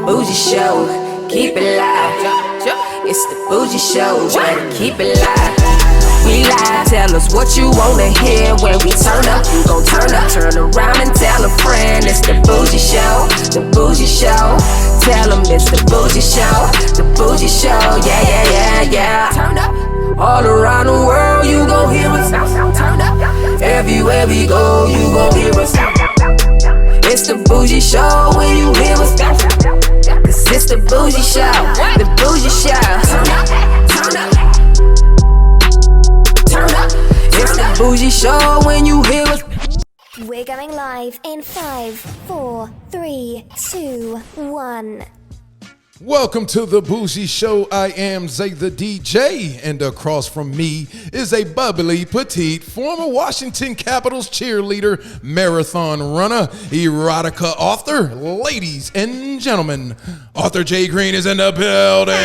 Bougie Show, keep it live. It's the Bougie Show, keep it live. We live, tell us what you wanna hear. When we turn up, you gon' turn up. Turn around and tell a friend. It's the Bougie Show, the Bougie Show. Tell them it's the Bougie Show, the Bougie Show. Yeah, yeah, yeah, yeah. Turn up. All around the world, you gon' hear us. Turn up. Everywhere we go, you gon' hear us. It's the Bougie Show when you hear us. Cause it's the Bougie Show, the Bougie Show. Turn up, turn up, turn up. It's the Bougie Show when you hear us. We're going live in 5, 4, 3, 2, 1. Welcome to the Bougie Show. I am Zay the DJ, and across from me is a bubbly, petite, former Washington Capitals cheerleader, marathon runner, erotica author. Ladies and gentlemen, author Jade Greene is in the building.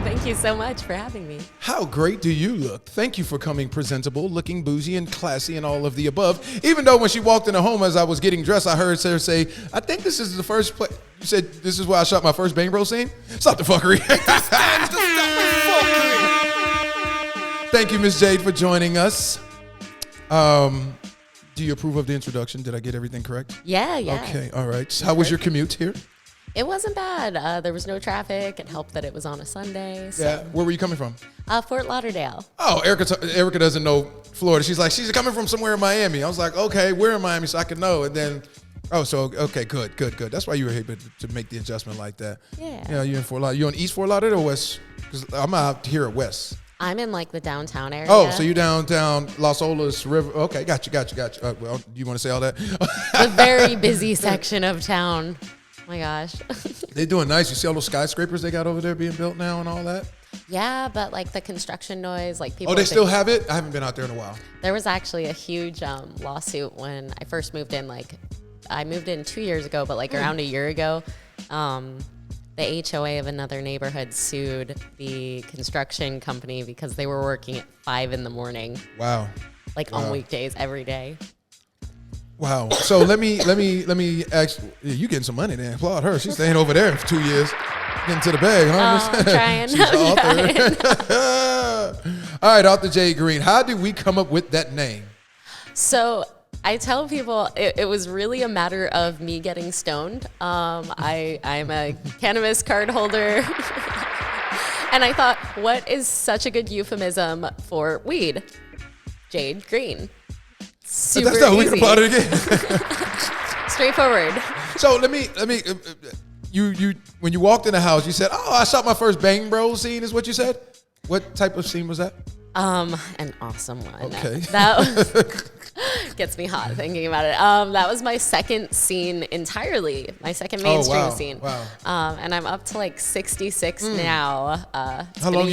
Thank you so much for having me. How great do you look? Thank you for coming presentable, looking bougie and classy and all of the above. Even though when she walked into home as I was getting dressed, I heard her say, I think this is the first place. You said this is where I shot my first Bang Bro scene? Stop the fuckery. Thank you, Miss Jade, for joining us. Do you approve of the introduction? Did I get everything correct? Yeah. Okay, all right. So how was your commute here? It wasn't bad. There was no traffic. It helped that it was on a Sunday. So. Yeah. Where were you coming from? Fort Lauderdale. Oh, Erica doesn't know Florida. She's like, she's coming from somewhere in Miami. I was like, okay, we're in Miami, so I can know. And then, okay, good. That's why you were able to make the adjustment like that. Yeah. You in Fort Lauderdale? You in East Fort Lauderdale or West? Because I'm out here at West. I'm in like the downtown area. Oh, so you downtown Las Olas River. Okay, got you. Well, you want to say all that? The very busy section of town. Oh my gosh. They're doing nice. You see all those skyscrapers they got over there being built now and all that? Yeah, but like the construction noise, like people. Oh, they still have it? I haven't been out there in a while. There was actually a huge lawsuit when I first moved in. Like, I moved in 2 years ago, but like around a year ago, the HOA of another neighborhood sued the construction company because they were working at 5 a.m. Wow. Like on weekdays every day. Wow. So let me ask you getting some money then. Applaud her. She's staying over there for 2 years. Getting to the bag, huh? I'm trying. She's an author. All right, author Jade Greene. How did we come up with that name? So I tell people it was really a matter of me getting stoned. I'm a cannabis card holder. And I thought, what is such a good euphemism for weed? Jade Greene. Super That's not, easy. we can applaud it again. Straightforward. So let me. You when you walked in the house, you said, "Oh, I shot my first Bang Bro scene." Is what you said? What type of scene was that? An awesome one. Okay. That gets me hot thinking about it. That was my second scene entirely. My second mainstream scene. Wow. And I'm up to like 66 now. How long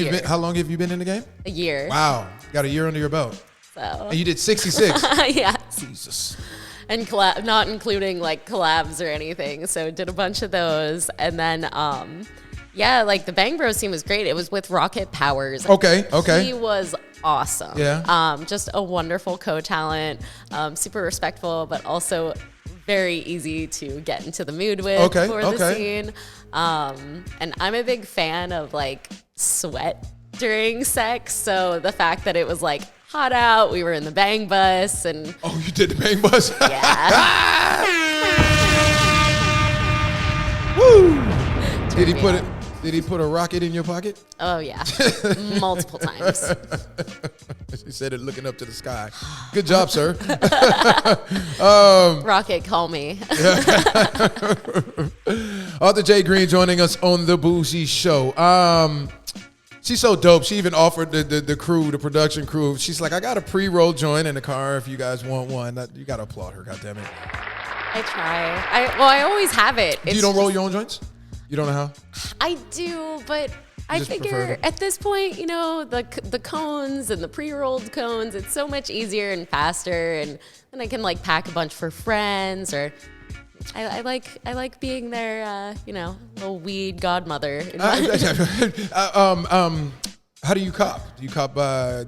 have you been in the game? A year. Wow, got a year under your belt. So. And you did 66. Yeah. Jesus. And not including like collabs or anything. So did a bunch of those. And then, like the Bang Bros scene was great. It was with Rocket Powers. Okay. He was awesome. Yeah. Just a wonderful co-talent, super respectful, but also very easy to get into the mood with for the scene. And I'm a big fan of like sweat during sex. So the fact that it was like hot out, we were in the Bang Bus, and oh, you did the Bang Bus? Yeah. Woo! Did he put a rocket in your pocket? Oh yeah, multiple times. She said it looking up to the sky. Good job, sir. Rocket, call me. Author Jade Greene joining us on the Bougie Show. She's so dope. She even offered the crew, the production crew. She's like, I got a pre-roll joint in the car if you guys want one. You got to applaud her, goddammit. I try. I always have it. You don't roll your own joints? You don't know how? I do, but I figure at this point, the cones and the pre-rolled cones, it's so much easier and faster, and then I can like pack a bunch for friends, or I like being their little weed godmother. How do you cop? Do you cop by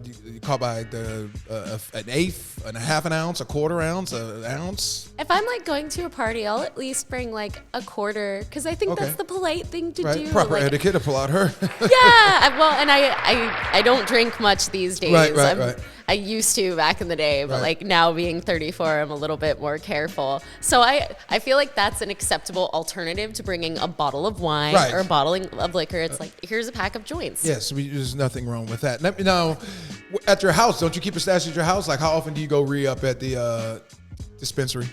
an eighth and a half an ounce, a quarter ounce, an ounce? If I'm like going to a party, I'll at least bring like a quarter because I think that's the polite thing to do. Proper like, etiquette to pull out her. Yeah, well, and I don't drink much these days. Right. I used to back in the day, but like now being 34, I'm a little bit more careful. So I feel like that's an acceptable alternative to bringing a bottle of wine or a bottle of liquor. It's like, here's a pack of joints. Yes, there's nothing wrong with that. Now, at your house, don't you keep a stash at your house? Like, how often do you go re-up at the dispensary?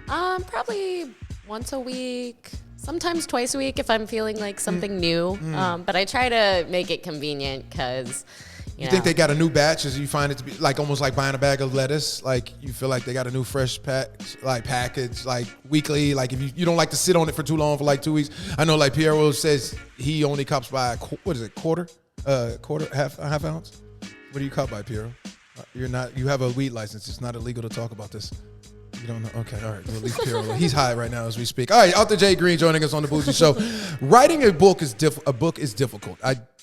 Probably once a week. Sometimes twice a week if I'm feeling like something new. But I try to make it convenient because... You think they got a new batch? As you find it to be like almost like buying a bag of lettuce? Like you feel like they got a new fresh package like weekly? Like if you don't like to sit on it for too long for like 2 weeks? I know like Piero says he only cups by quarter, half ounce? What do you cup by, Piero? You have a weed license. It's not illegal to talk about this. You don't know? Okay, all right. We'll leave Piero. He's high right now as we speak. All right, out there, Jade Greene joining us on the Bougie Show. Writing a book is difficult.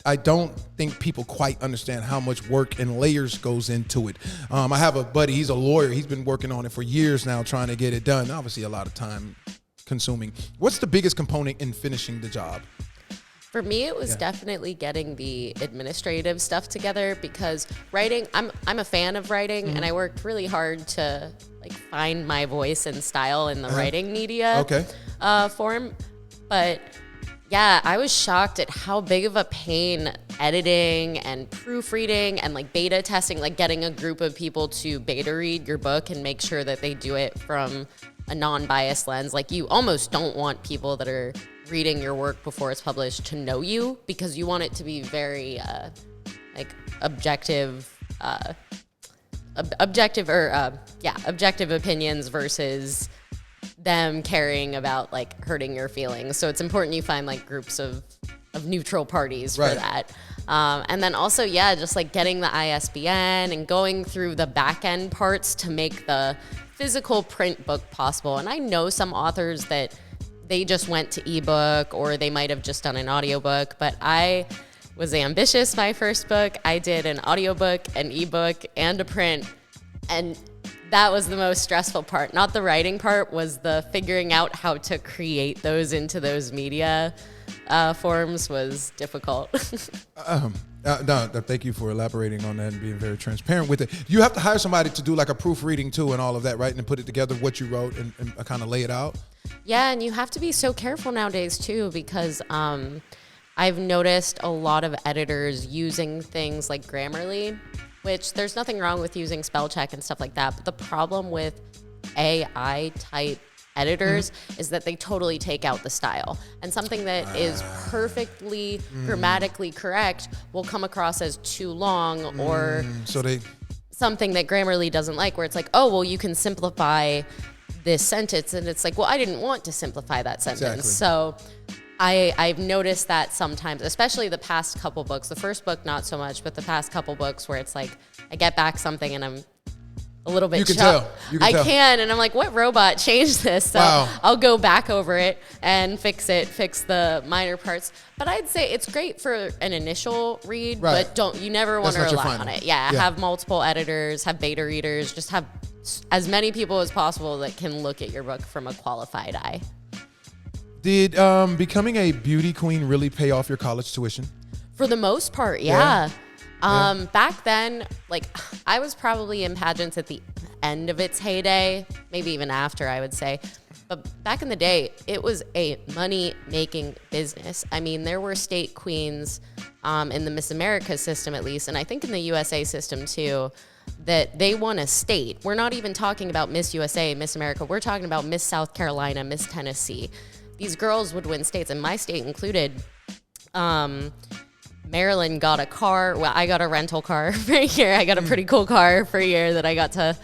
I don't think people quite understand how much work and layers goes into it. I have a buddy. He's a lawyer. He's been working on it for years now, trying to get it done. Obviously, a lot of time consuming. What's the biggest component in finishing the job? For me, it was definitely getting the administrative stuff together because writing, I'm a fan of writing and I worked really hard to like find my voice and style in the writing media form. But yeah, I was shocked at how big of a pain editing and proofreading and like beta testing, like getting a group of people to beta read your book and make sure that they do it from a non-biased lens. Like you almost don't want people that are reading your work before it's published to know you because you want it to be very like objective opinions versus them caring about like hurting your feelings. So it's important you find like groups of neutral parties for that. And then also, just like getting the ISBN and going through the back end parts to make the physical print book possible. And I know some authors that they just went to ebook or they might have just done an audiobook, but I was ambitious my first book. I did an audiobook, an ebook, and a print. And that was the most stressful part. Not the writing part, was the figuring out how to create those into those media forms was difficult. No, thank you for elaborating on that and being very transparent with it. You have to hire somebody to do like a proofreading too and all of that, right? And put it together, what you wrote and kind of lay it out. Yeah, and you have to be so careful nowadays too because I've noticed a lot of editors using things like Grammarly, which there's nothing wrong with using spell check and stuff like that. But the problem with AI type editors is that they totally take out the style. And something that is perfectly grammatically correct will come across as too long or something that Grammarly doesn't like, where it's like, oh, well, you can simplify this sentence. And it's like, well, I didn't want to simplify that sentence. Exactly. So I've noticed that sometimes, especially the past couple books, the first book, not so much, but the past couple books where it's like, I get back something and I'm a little bit tell. I can, and I'm like, what robot changed this? So I'll go back over it and fix the minor parts. But I'd say it's great for an initial read, but you never want to rely on it. Yeah, have multiple editors, have beta readers, just have as many people as possible that can look at your book from a qualified eye. Did becoming a beauty queen really pay off your college tuition? For the most part, yeah. Back then, like, I was probably in pageants at the end of its heyday, maybe even after, I would say. But back in the day, it was a money-making business. I mean, there were state queens in the Miss America system, at least, and I think in the USA system, too, that they won a state. We're not even talking about Miss USA, Miss America. We're talking about Miss South Carolina, Miss Tennessee. These girls would win states, and my state included. Maryland got a car. Well, I got a rental car for a year. I got a pretty cool car for a year that I got to,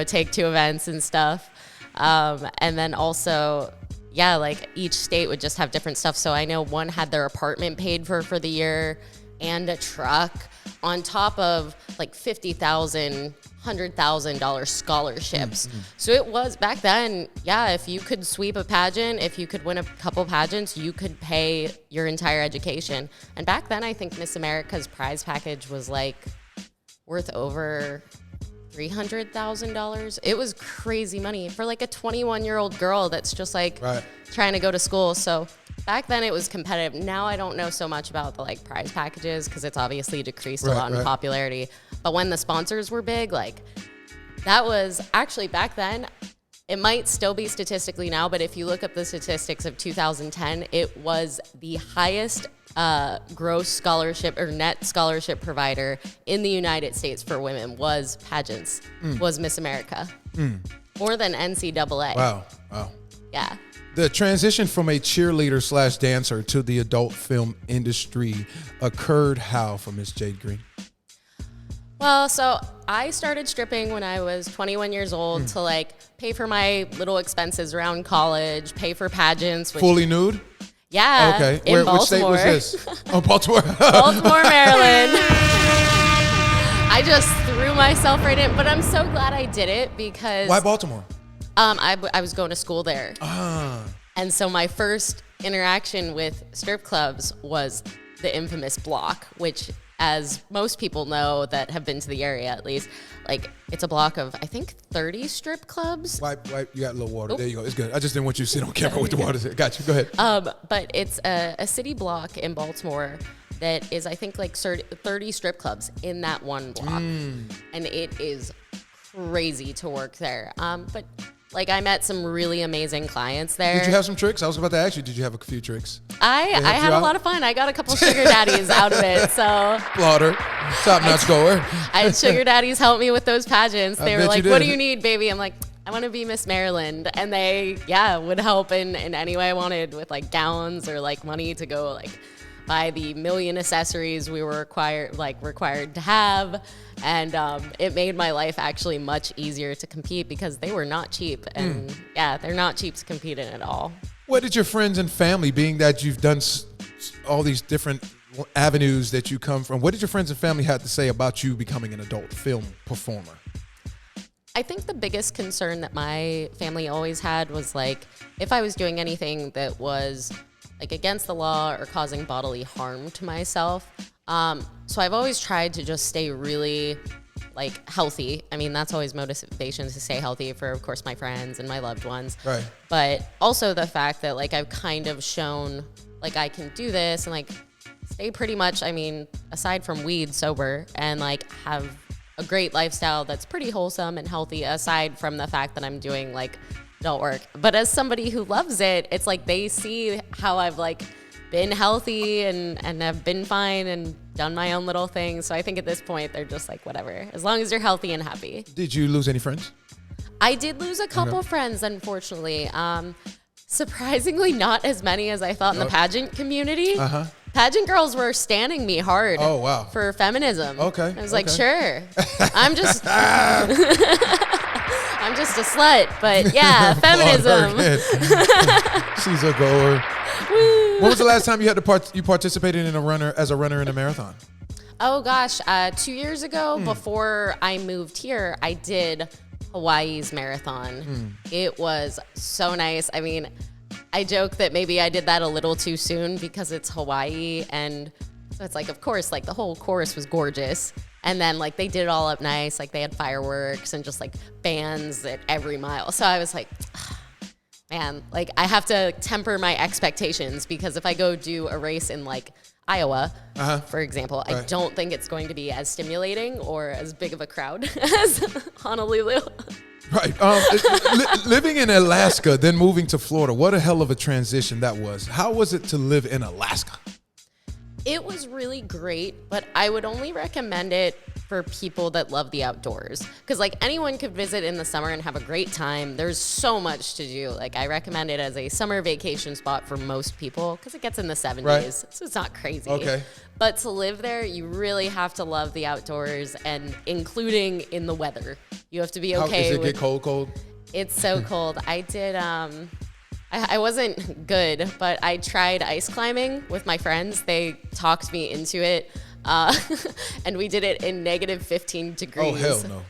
take to events and stuff. And then also, like each state would just have different stuff. So I know one had their apartment paid for the year and a truck on top of like $50,000, $100,000 scholarships. So it was back then, if you could sweep a pageant, if you could win a couple pageants, you could pay your entire education. And back then, I think Miss America's prize package was like worth over $300,000. It was crazy money for like a 21-year-old girl that's just like trying to go to school. So back then it was competitive. Now I don't know so much about the like prize packages because it's obviously decreased a lot in popularity. But when the sponsors were big, like that was actually back then, it might still be statistically now, but if you look up the statistics of 2010, it was the highest gross scholarship or net scholarship provider in the United States for women was pageants, was Miss America. More than NCAA. Wow. Yeah. The transition from a cheerleader / dancer to the adult film industry occurred how for Miss Jade Greene? Well, so I started stripping when I was 21 years old to like pay for my little expenses around college, pay for pageants. Fully nude? Yeah. Okay. In Baltimore. Which state was this? Oh, Baltimore. Baltimore, Maryland. I just threw myself right in, but I'm so glad I did it because. Why Baltimore? I was going to school there. And so my first interaction with strip clubs was the infamous block, which, as most people know that have been to the area at least, like it's a block of, I think, 30 strip clubs. Wipe, you got a little water. Oop. There you go. It's good. I just didn't want you to sit on camera with the water. Got you. Go ahead. But it's a city block in Baltimore that is, I think, like 30 strip clubs in that one block. And it is crazy to work there. But like I met some really amazing clients there. Did you have some tricks? I was about to ask you, did you have a few tricks? I had a lot of fun. I got a couple sugar daddies out of it. So Plauder, top-notch goer. I had sugar daddies help me with those pageants. They were like, what do you need, baby? I'm like, I want to be Miss Maryland. And they, would help in any way I wanted with like gowns or like money to go like buy the million accessories we were required to have. And it made my life actually much easier to compete because they were not cheap. And they're not cheap to compete in at all. What did your friends and family, being that you've done all these different avenues that you come from, what did your friends and family have to say about you becoming an adult film performer? I think the biggest concern that my family always had was like, if I was doing anything that was like against the law or causing bodily harm to myself. So I've always tried to just stay really like healthy. I mean, that's always motivation to stay healthy for, of course, my friends and my loved ones. Right. But also the fact that like I've kind of shown like I can do this and like stay pretty much, I mean, aside from weed, sober and like have a great lifestyle that's pretty wholesome and healthy aside from the fact that I'm doing like adult work. But as somebody who loves it, it's like they see how I've like been healthy and have been fine and done my own little thing. So I think at this point, they're just like, whatever, as long as you're healthy and happy. Did you lose any friends? I did lose a couple friends, unfortunately. Surprisingly, not as many as I thought in the pageant community. Pageant girls were standing me hard for feminism. Okay. I was like, sure. I'm just I'm just a slut, but yeah, feminism. She's a goer. Woo. When was the last time you had you participated in as a runner in a marathon? Oh gosh, 2 years ago, before I moved here, I did Hawaii's marathon. It was so nice. I mean, I joke that maybe I did that a little too soon because it's Hawaii, and so it's like, of course, like the whole course was gorgeous. And then like they did it all up nice, like they had fireworks and just like bands at every mile. So I was like, man, like I have to temper my expectations because if I go do a race in like Iowa, for example, I don't think it's going to be as stimulating or as big of a crowd as Honolulu. Right. Living in Alaska, then moving to Florida, what a hell of a transition that was. How was it to live in Alaska? It was really great, but I would only recommend it for people that love the outdoors. Because like anyone could visit in the summer and have a great time. There's so much to do. Like I recommend it as a summer vacation spot for most people because it gets in the 70s, so it's not crazy. Okay. But to live there, you really have to love the outdoors and including in the weather. You have to be okay. Does it get cold? It's so cold. I did, I wasn't good, but I tried ice climbing with my friends. They talked me into it. And we did it in negative 15 degrees. Oh, hell no.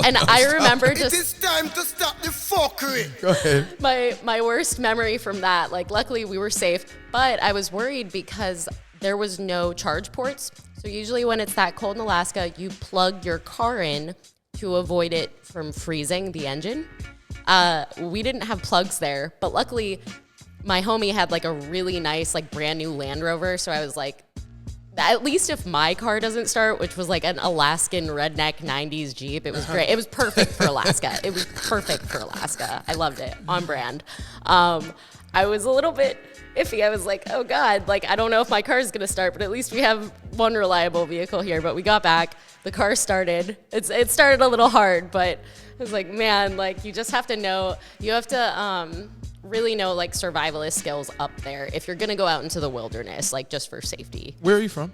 And I remember just... It is time to stop the fuckery. Go ahead. My worst memory from that, like luckily we were safe, but I was worried because there was no charge ports. So usually when it's that cold in Alaska, you plug your car in to avoid it from freezing the engine. We didn't have plugs there, but luckily my homie had like a really nice, like brand new Land Rover. So I was like, at least if my car doesn't start, which was like an Alaskan redneck 90s Jeep, it was great. It was perfect for Alaska. It was perfect for Alaska. I loved it. On brand. I was a little bit iffy. I was like, oh God, like, I don't know if my car is going to start, but at least we have one reliable vehicle here. But we got back. The car started. It started a little hard, but I was like, man, like, you just have to know. You have to really know, like, survivalist skills up there if you're going to go out into the wilderness, like, just for safety. Where are you from?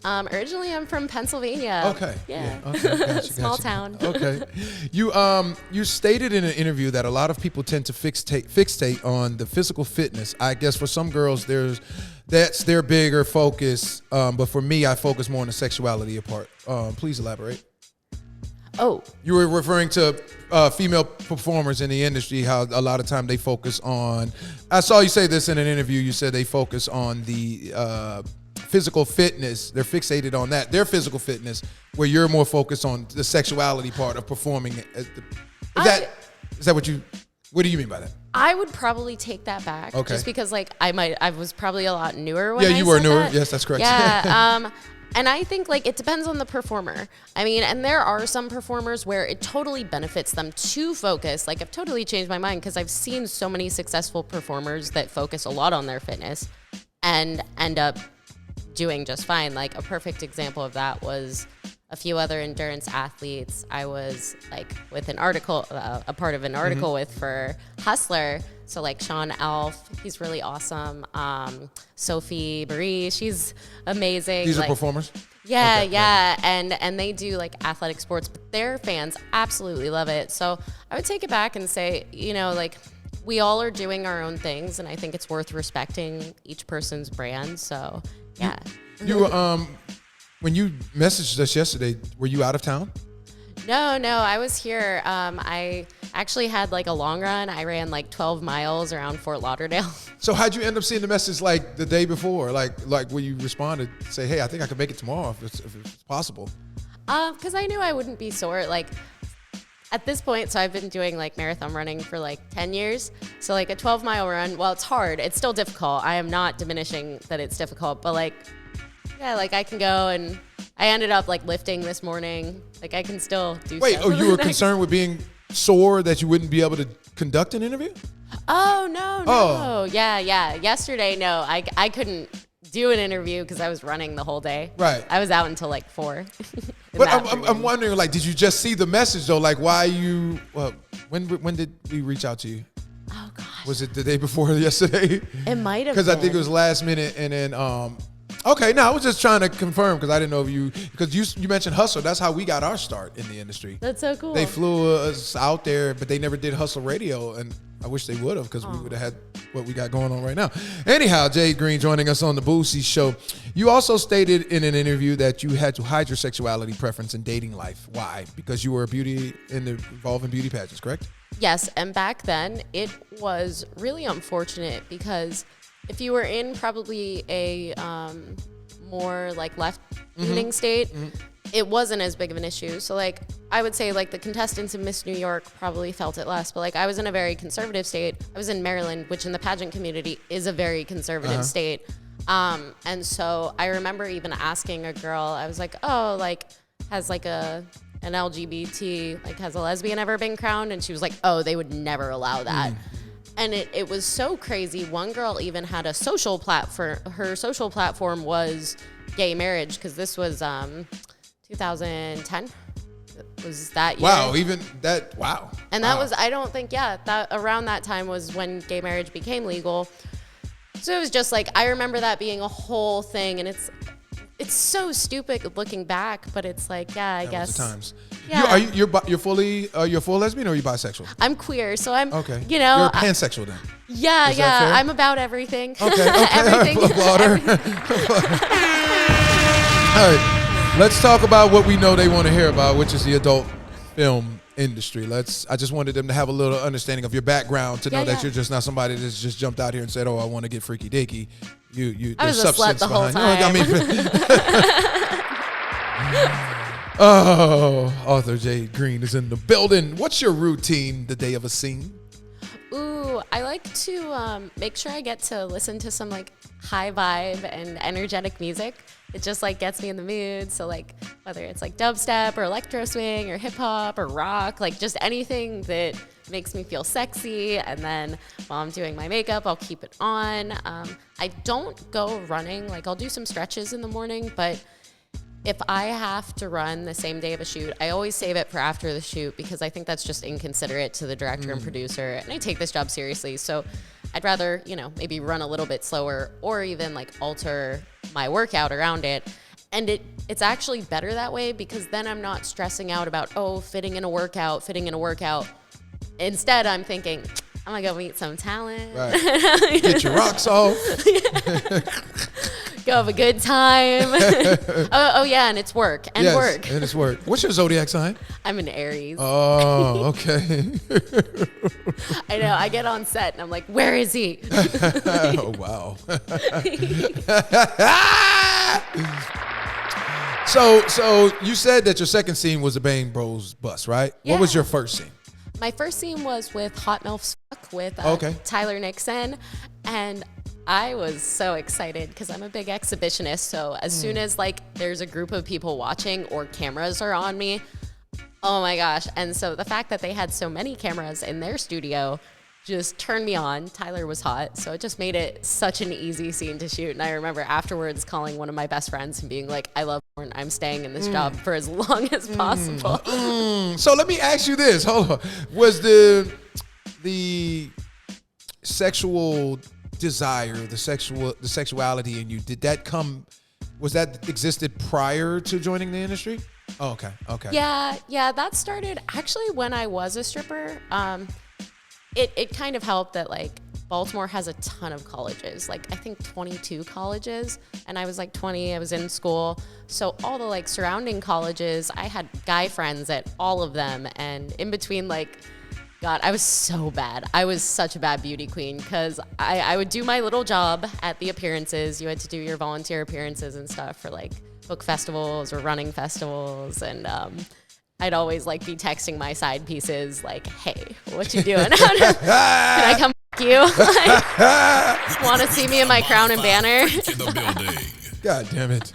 Originally, I'm from Pennsylvania. Okay. Yeah. Okay. Gotcha, Small town. Okay. You stated in an interview that a lot of people tend to fixate on the physical fitness. I guess for some girls, that's their bigger focus. But for me, I focus more on the sexuality part. Please elaborate. Oh. You were referring to female performers in the industry, how a lot of time they focus on, I saw you say this in an interview, you said they focus on the physical fitness. They're fixated on that, their physical fitness, where you're more focused on the sexuality part of performing. Is that what do you mean by that? I would probably take that back. Okay. Just because like I was probably a lot newer when I you were said newer. that. Yes, that's correct. Yeah. And I think like it depends on the performer. I mean, and there are some performers where it totally benefits them to focus. Like I've totally changed my mind because I've seen so many successful performers that focus a lot on their fitness and end up doing just fine. Like a perfect example of that was a few other endurance athletes I was like with an article, a part of an article with for Hustler. So like Sean Elf, he's really awesome. Sophie Marie, she's amazing. These like, are performers? Yeah, Okay, yeah. And they do like athletic sports, but their fans absolutely love it. So I would take it back and say, you know, like we all are doing our own things, and I think it's worth respecting each person's brand. So yeah. You when you messaged us yesterday, were you out of town? No, I was here. I actually had like a long run. I ran like 12 miles around Fort Lauderdale. So how'd you end up seeing the message like the day before? Like when you responded, say, hey, I think I can make it tomorrow if it's possible. Because I knew I wouldn't be sore. Like at this point, so I've been doing like marathon running for like 10 years. So like a 12-mile run, while it's hard, it's still difficult. I am not diminishing that it's difficult, but like, yeah, like I can go, and I ended up like lifting this morning. Like I can still do Wait, stuff. you were concerned with being sore that you wouldn't be able to conduct an interview? Oh, no. Yeah. Yesterday, no, I couldn't do an interview because I was running the whole day. Right. I was out until like 4. But I'm wondering, like, did you just see the message though? Like, why you? Well, when did we reach out to you? Oh gosh. Was it the day before yesterday? It might have. Because I think it was last minute, and then okay, no, I was just trying to confirm because I didn't know if because you mentioned Hustle. That's how we got our start in the industry. That's so cool. They flew us out there, but they never did Hustle Radio, and I wish they would have because we would have had what we got going on right now. Anyhow, Jade Greene joining us on the Bougie Show. You also stated in an interview that you had to hide your sexuality preference in dating life. Why? Because you were involved in beauty pageants, correct? Yes, and back then it was really unfortunate because if you were in probably a more like left-leaning state, it wasn't as big of an issue. So like I would say like the contestants in Miss New York probably felt it less, but like I was in a very conservative state. I was in Maryland, which in the pageant community is a very conservative state. And so I remember even asking a girl, I was like, oh, like has like an LGBT, like has a lesbian ever been crowned? And she was like, oh, they would never allow that. And it was so crazy. One girl even had a social platform. Her social platform was gay marriage because this was 2010. Was that year? Wow, even that, wow. And that was, I don't think, that around that time was when gay marriage became legal. So it was just like, I remember that being a whole thing, and it's so stupid looking back, but it's like, yeah, I guess. Was the times. Yeah. You're full lesbian, or are you bisexual? I'm queer, so I'm, okay. You know. You're pansexual then. Yeah, Is that fair? I'm about everything. Okay. Everything. Applaud her. All right. Let's talk about what we know they want to hear about, which is the adult film industry. I just wanted them to have a little understanding of your background to know that you're just not somebody that's just jumped out here and said, "Oh, I want to get freaky deaky." I was a slut the whole time. Oh, author Jade Greene is in the building. What's your routine the day of a scene? Ooh, I like to make sure I get to listen to some like high vibe and energetic music. It just like gets me in the mood. So like whether it's like dubstep or electro swing or hip hop or rock, like just anything that makes me feel sexy. And then while I'm doing my makeup, I'll keep it on. I don't go running. Like I'll do some stretches in the morning, but if I have to run the same day of a shoot, I always save it for after the shoot because I think that's just inconsiderate to the director and producer. And I take this job seriously. So I'd rather, maybe run a little bit slower or even like alter my workout around it. And it's actually better that way because then I'm not stressing out about, fitting in a workout. Instead, I'm thinking, I'm going to go meet some talent. Right. Get your rocks off. Go have a good time. And it's work. And it's work. What's your zodiac sign? I'm an Aries. Oh, okay. I know. I get on set and I'm like, where is he? Oh, wow. So you said that your second scene was a Bang Bros bus, right? Yeah. What was your first scene? My first scene was with Hot MILFs Fuck with Tyler Nixon. And I was so excited because I'm a big exhibitionist. So as soon as like there's a group of people watching or cameras are on me, oh my gosh. And so the fact that they had so many cameras in their studio just turned me on. Tyler was hot. So it just made it such an easy scene to shoot. And I remember afterwards calling one of my best friends and being like, I love porn. I'm staying in this job for as long as possible. So let me ask you this. Hold on. Was the sexual desire, the sexuality in you, was that existed prior to joining the industry? Oh, okay. Yeah, that started actually when I was a stripper. It kind of helped that like Baltimore has a ton of colleges, like I think 22 colleges, and I was like 20, I was in school. So all the like surrounding colleges, I had guy friends at all of them, and in between like, God, I was so bad. I was such a bad beauty queen because I would do my little job at the appearances. You had to do your volunteer appearances and stuff for like book festivals or running festivals. And I'd always like be texting my side pieces like, hey, what you doing? Can I come you? Like, want to see me in my crown and banner? God damn it.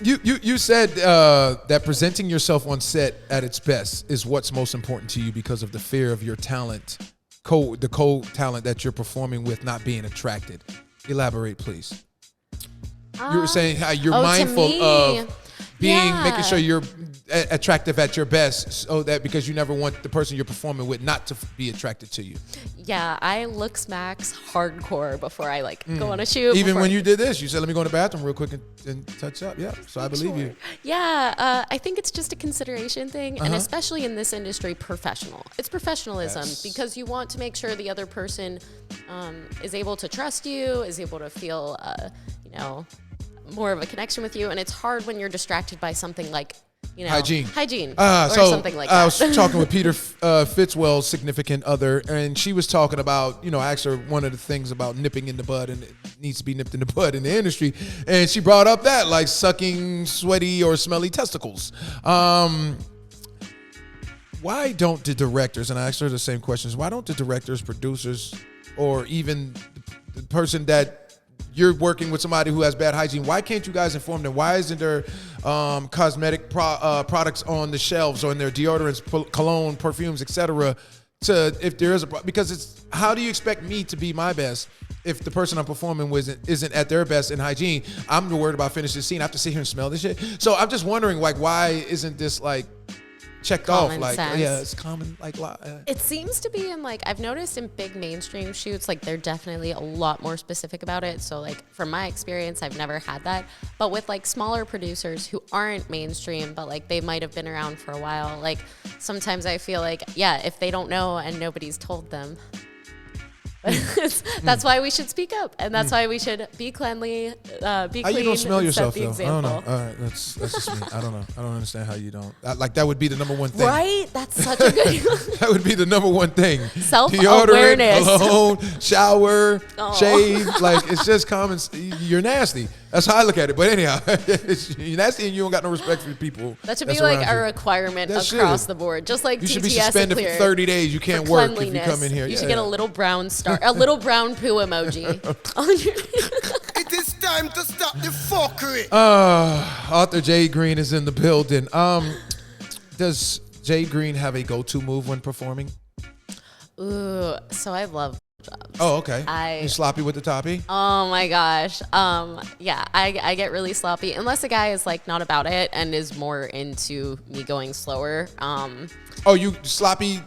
You said that presenting yourself on set at its best is what's most important to you because of the fear of your talent, the co-talent that you're performing with not being attracted. Elaborate, please. You were saying how you're mindful of making sure you're attractive at your best, so that because you never want the person you're performing with not to be attracted to you. Yeah, I looks max hardcore before I like go on a shoot. Even when you did this, you said, let me go in the bathroom real quick and touch up. Yeah, so I believe you. Yeah, I think it's just a consideration thing, and especially in this industry, professional. It's professionalism because you want to make sure the other person is able to trust you, is able to feel, more of a connection with you, and it's hard when you're distracted by something like Hygiene or something like that. I was talking with Peter Fitzwell's significant other, and she was talking about, I asked her one of the things about nipping in the bud, and it needs to be nipped in the bud in the industry, and she brought up that, like sucking sweaty or smelly testicles. Why don't the directors, and I asked her the same questions, why don't the directors, producers, or even the person that you're working with somebody who has bad hygiene, why can't you guys inform them? Why isn't there cosmetic products on the shelves or in their deodorants, cologne, perfumes, etc.? If there is because it's, how do you expect me to be my best if the person I'm performing with isn't at their best in hygiene? I'm worried about finishing the scene. I have to sit here and smell this shit. So I'm just wondering, like, why isn't this like checked common off? Like, sense. yeah, it's common. Like, it seems to be in like, I've noticed in big mainstream shoots, like they're definitely a lot more specific about it. So like from my experience, I've never had that. But with like smaller producers who aren't mainstream, but like they might have been around for a while, like sometimes I feel like, if they don't know and nobody's told them, That's why we should speak up, and that's why we should be cleanly, be how clean. You don't smell and yourself set the though? example. I don't know. All right, that's just me. I don't know. I don't understand how you don't. Like that would be the number one thing. Right? That's such a good That would be the number one thing. Self-awareness. Deodorant, cologne, shower, shave. Like it's just common. You're nasty. That's how I look at it. But anyhow, you're nasty and you don't got no respect for people. That should be like a requirement across the board. Just like you should TTS be suspended for 30 days. You can't work if you come in here. You should get a little brown star, a little brown poo emoji. It is time to stop the fuckery. Author Jade Greene is in the building. Does Jade Greene have a go-to move when performing? Ooh, so I love jobs. Oh, okay. You sloppy with the toppy? Oh my gosh. Yeah, I get really sloppy unless a guy is like not about it and is more into me going slower. Oh, you sloppy.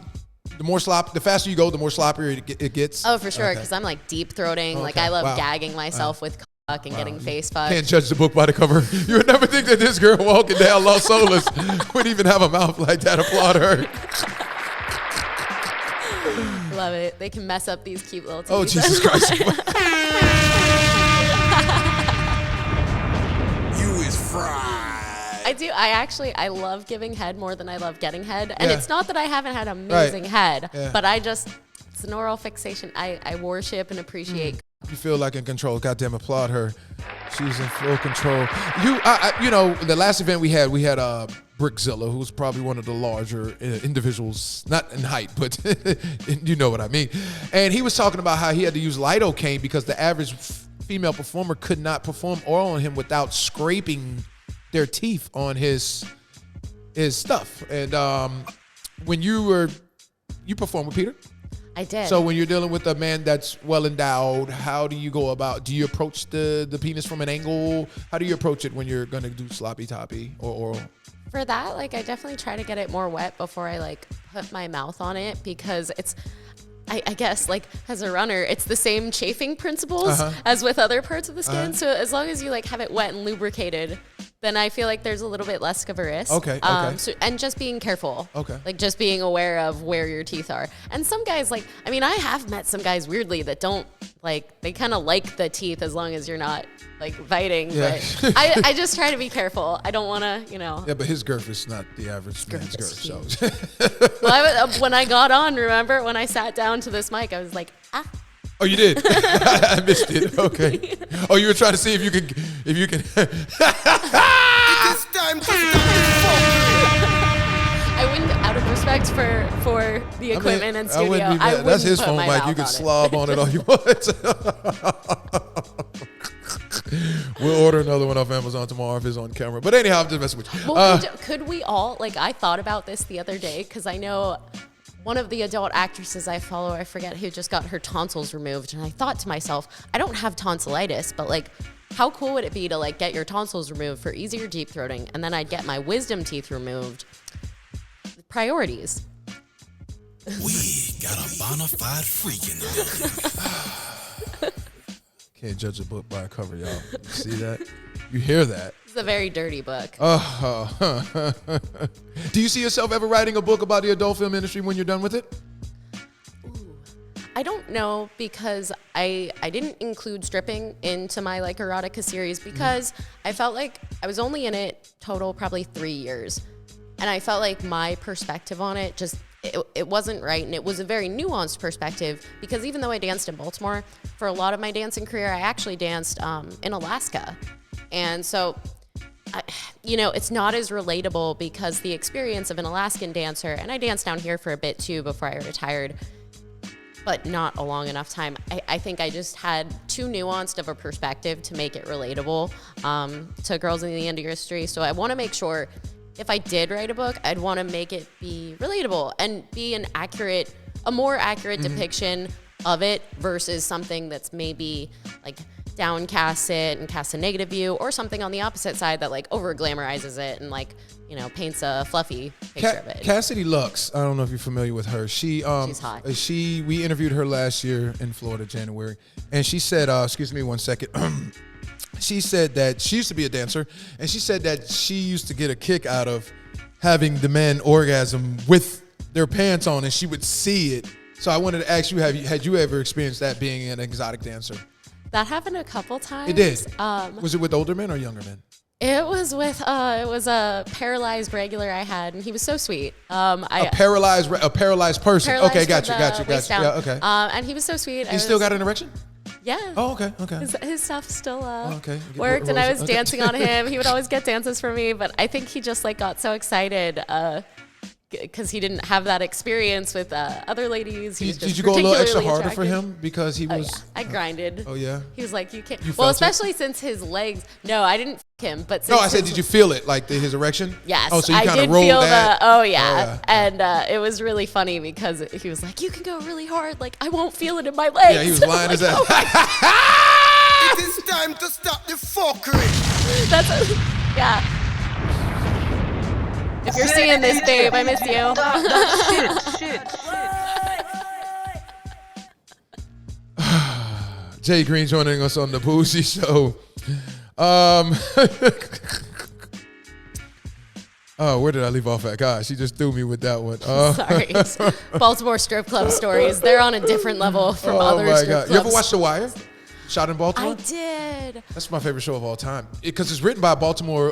The faster you go, the more sloppier it gets. Oh, for sure, because I'm like deep throating. Okay. Like I love gagging myself with cock and getting face fucked. Can't judge the book by the cover. You would never think that this girl walking down Los Solas would even have a mouth like that. Applaud her. Love it. They can mess up these cute little teeth. Oh, Jesus Christ. You is fried. I do. I love giving head more than I love getting head. And it's not that I haven't had amazing head, but it's an oral fixation. I worship and appreciate. You feel like in control. Goddamn, applaud her. She's in full control. The last event we had Brickzilla, who's probably one of the larger individuals, not in height, but you know what I mean. And he was talking about how he had to use lidocaine because the average female performer could not perform oral on him without scraping their teeth on his stuff. And when you perform with Peter? I did. So when you're dealing with a man that's well endowed, how do you go about? Do you approach the penis from an angle? How do you approach it when you're gonna do sloppy toppy or oral? For that, like I definitely try to get it more wet before I like put my mouth on it because it's. I guess like as a runner, it's the same chafing principles as with other parts of the skin. So as long as you like have it wet and lubricated, then I feel like there's a little bit less of a risk. Okay. And just being careful. Okay. Like just being aware of where your teeth are. And some guys I have met some guys weirdly that don't like, they kind of like the teeth as long as you're not like biting. Yeah. But I just try to be careful. I don't want to, Yeah, but his girth is not the average man's girth. So. Well, when I got on, remember when I sat down to this mic, I was like, ah. Oh, you did? I missed it. Okay. Oh, you were trying to see if you can. It is time to stop the I wouldn't, out of respect for the equipment and studio, I wouldn't That's his put phone my mic. mouth You can on slob on it all you want. We'll order another one off Amazon tomorrow if it's on camera. But anyhow, I'm just messing with you. Well, could we all, I thought about this the other day because I know one of the adult actresses I follow, I forget who, just got her tonsils removed. And I thought to myself, I don't have tonsillitis, but how cool would it be to get your tonsils removed for easier deep throating? And then I'd get my wisdom teeth removed. Priorities. We got a bona fide freak in the building. Can't judge a book by a cover, y'all. You see that? You hear that? It's a very dirty book. Do you see yourself ever writing a book about the adult film industry when you're done with it? Ooh. I don't know because I didn't include stripping into my erotica series because I felt like I was only in it total probably 3 years. And I felt like my perspective on it it wasn't right, and it was a very nuanced perspective because even though I danced in Baltimore, for a lot of my dancing career, I actually danced in Alaska. And so, it's not as relatable because the experience of an Alaskan dancer, and I danced down here for a bit too before I retired, but not a long enough time. I think I just had too nuanced of a perspective to make it relatable to girls in the industry. So I want to make sure if I did write a book, I'd want to make it be relatable and be a more accurate depiction of it versus something that's maybe downcast it and casts a negative view, or something on the opposite side that over glamorizes it and paints a fluffy picture of it. Cassidy Lux, I don't know if you're familiar with her. She's hot. We interviewed her last year in Florida, January, and she said, excuse me one second. She said that she used to be a dancer, and she said that she used to get a kick out of having the men orgasm with their pants on, and she would see it So I wanted to ask you, had you ever experienced that being an exotic dancer? That happened a couple times. It did. Was it with older men or younger men? It was with it was a paralyzed regular I had, and he was so sweet. A paralyzed person. Okay, got you. Yeah, okay. And he was so sweet. He still got an erection? Yeah. Oh, okay. His stuff still worked, and I was dancing on him. He would always get dances for me, but I think he just like got so excited because he didn't have that experience with other ladies. Did you go a little extra harder for him because he was? Yeah. I grinded. Oh yeah. He was like, you can't. Well, especially since his legs. No, I didn't him, but since I said, did you feel it, like his erection? Yes. Oh, so you I kind of did rolled feel that. Oh yeah. And it was really funny because he was like, you can go really hard, like I won't feel it in my legs. Yeah, he was lying his ass. It is time to stop the fuckery. Yeah. If you're seeing this, babe, I miss you. Shit. Jade Greene joining us on the Bougie Show. Oh, where did I leave off at? Gosh, she just threw me with that one. Sorry. Baltimore strip club stories. They're on a different level from other strip clubs. You ever watch The Wire? Shot in Baltimore? I did. That's my favorite show of all time because it's written by Baltimore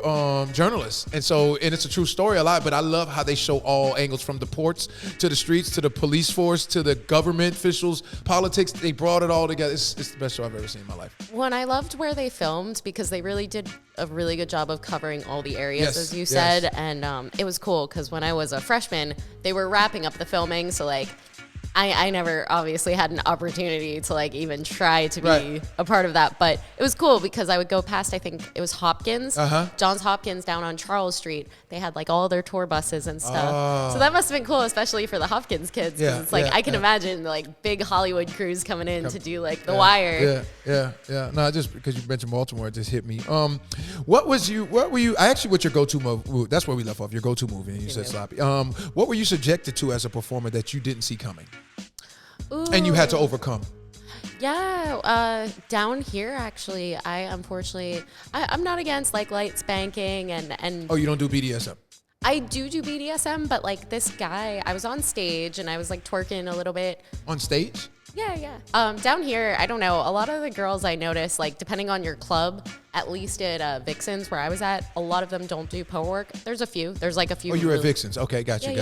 journalists. And it's a true story a lot, but I love how they show all angles from the ports to the streets to the police force to the government officials, politics. They brought it all together. It's the best show I've ever seen in my life. Well, and I loved where they filmed because they really did a really good job of covering all the areas, as you said. And it was cool because when I was a freshman, they were wrapping up the filming. So like, I never obviously had an opportunity to like even try to be a part of that, but it was cool because I would go past, I think it was Hopkins, Johns Hopkins down on Charles Street. They had like all their tour buses and stuff. So that must have been cool, especially for the Hopkins kids. Cause it's like, I can imagine like big Hollywood crews coming in to do like The Wire. Yeah. No, just because you mentioned Baltimore, it just hit me. What were you, I asked you what your go-to movie, that's where we left off, your go-to movie, and you said Sloppy. What were you subjected to as a performer that you didn't see coming? Ooh. And you had to overcome? Yeah, down here actually, I'm not against like light spanking and. Oh, you don't do BDSM? I do BDSM, but like this guy, I was on stage and I was like twerking a little bit. On stage? Yeah. Down here, I don't know. A lot of the girls I notice, like depending on your club, at least at Vixen's where I was at, a lot of them don't do pole work. There's a few. There's like a few. Oh, you were at Vixen's. Okay, got you.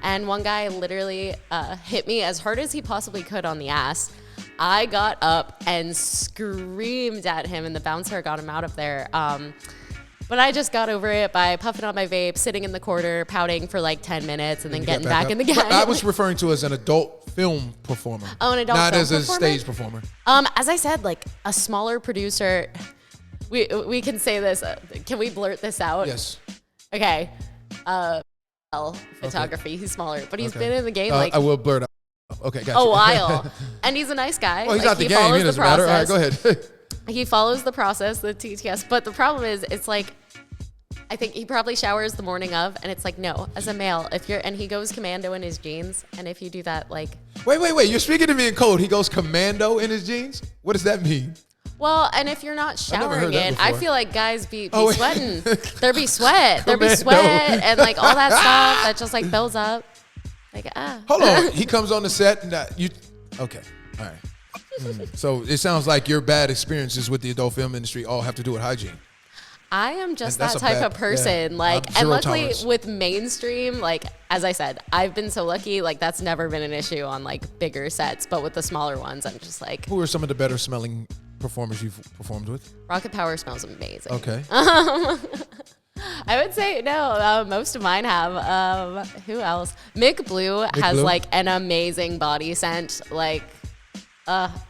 And one guy literally hit me as hard as he possibly could on the ass. I got up and screamed at him, and the bouncer got him out of there. But I just got over it by puffing on my vape, sitting in the corner, pouting for like 10 minutes, and then getting back in the game. I was referring to as an adult film performer. Oh, an adult film performer? Not as a stage performer. As I said, like a smaller producer. We can say this. Can we blurt this out? Yes. Okay. Photography. He's smaller, but he's been in the game like I will blurt out. Okay, gotcha. A while, and he's a nice guy. Well, he's out the game. He doesn't matter. All right, go ahead. He follows the process, the TTS. But the problem is, it's like, I think he probably showers the morning of, and it's like, no, as a male, and he goes commando in his jeans, and if you do that, like. Wait. You're speaking to me in code. He goes commando in his jeans? What does that mean? Well, and if you're not showering it, I feel like guys be sweating. There be sweat. There be sweat and like all that stuff that just like builds up. Like, Hold on. He comes on the set and okay. All right. So it sounds like your bad experiences with the adult film industry all have to do with hygiene. I am just that type of person. Like, and luckily tolerance. With mainstream, like, as I said, I've been so lucky, like that's never been an issue on like bigger sets, but with the smaller ones, I'm just like. Who are some of the better smelling performers you've performed with? Rocket Power smells amazing. Okay. I would say no. Most of mine have. Who else? Mick Blue has like an amazing body scent. Like,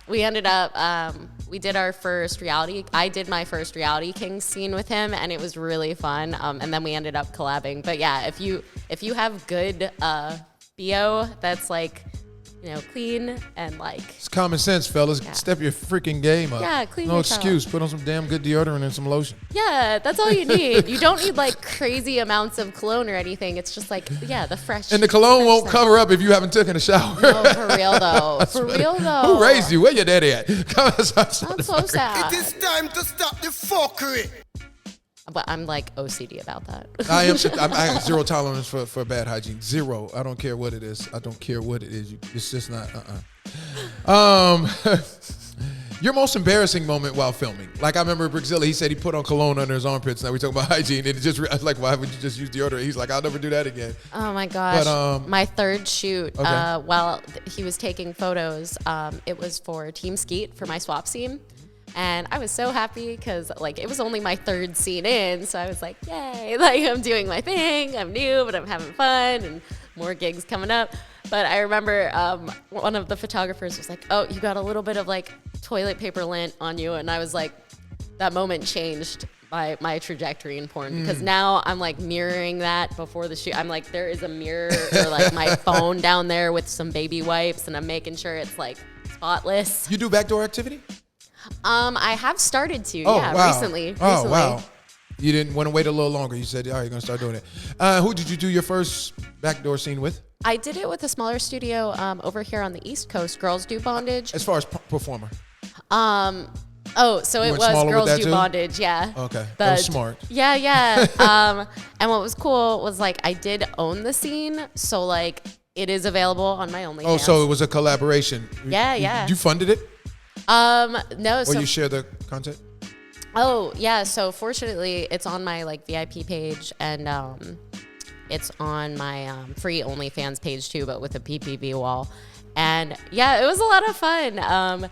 we ended up. We did our first reality. I did my first Reality Kings scene with him, and it was really fun. And then we ended up collabing. But yeah, if you have good BO that's like, clean and like. It's common sense, fellas. Yeah. Step your freaking game up. Yeah, clean No yourself. Excuse. Put on some damn good deodorant and some lotion. Yeah, that's all you need. You don't need like crazy amounts of cologne or anything. It's just like, the fresh. And the cologne won't cover up if you haven't taken a shower. No, for real though. For real though. Who raised you? Where your daddy at? That's so sad. It is time to stop the fuckery. But I'm like OCD about that. I have zero tolerance for bad hygiene. Zero. I don't care what it is. I don't care what it is. It's just not. Your most embarrassing moment while filming? Like, I remember Brixilla, he said he put on cologne under his armpits. Now we talking about hygiene, and I was like, why would you just use deodorant? He's like, I'll never do that again. Oh my gosh! But, my third shoot, okay. while he was taking photos, it was for Team Skeet for my swap scene. And I was so happy because, like, it was only my third scene in. So I was like, yay, like, I'm doing my thing. I'm new, but I'm having fun and more gigs coming up. But I remember one of the photographers was like, oh, you got a little bit of, like, toilet paper lint on you. And I was like, that moment changed my trajectory in porn. Because now I'm, like, mirroring that before the shoot. I'm like, there is a mirror or, like, my phone down there with some baby wipes. And I'm making sure it's, like, spotless. You do backdoor activity? I have started to, recently. Oh, wow. You didn't want to wait a little longer. You said, all right, you're going to start doing it. Who did you do your first backdoor scene with? I did it with a smaller studio over here on the East Coast. Girls Do Bondage. As far as performer? So it was Girls Do Bondage, yeah. Okay, that was smart. Yeah. And what was cool was, like, I did own the scene. So, like, it is available on my OnlyFans. Oh, so it was a collaboration. Yeah. You funded it? No. Or you share the content? Oh, yeah. So fortunately, it's on my, like, VIP page, and it's on my free OnlyFans page too, but with a PPV wall. And yeah, it was a lot of fun.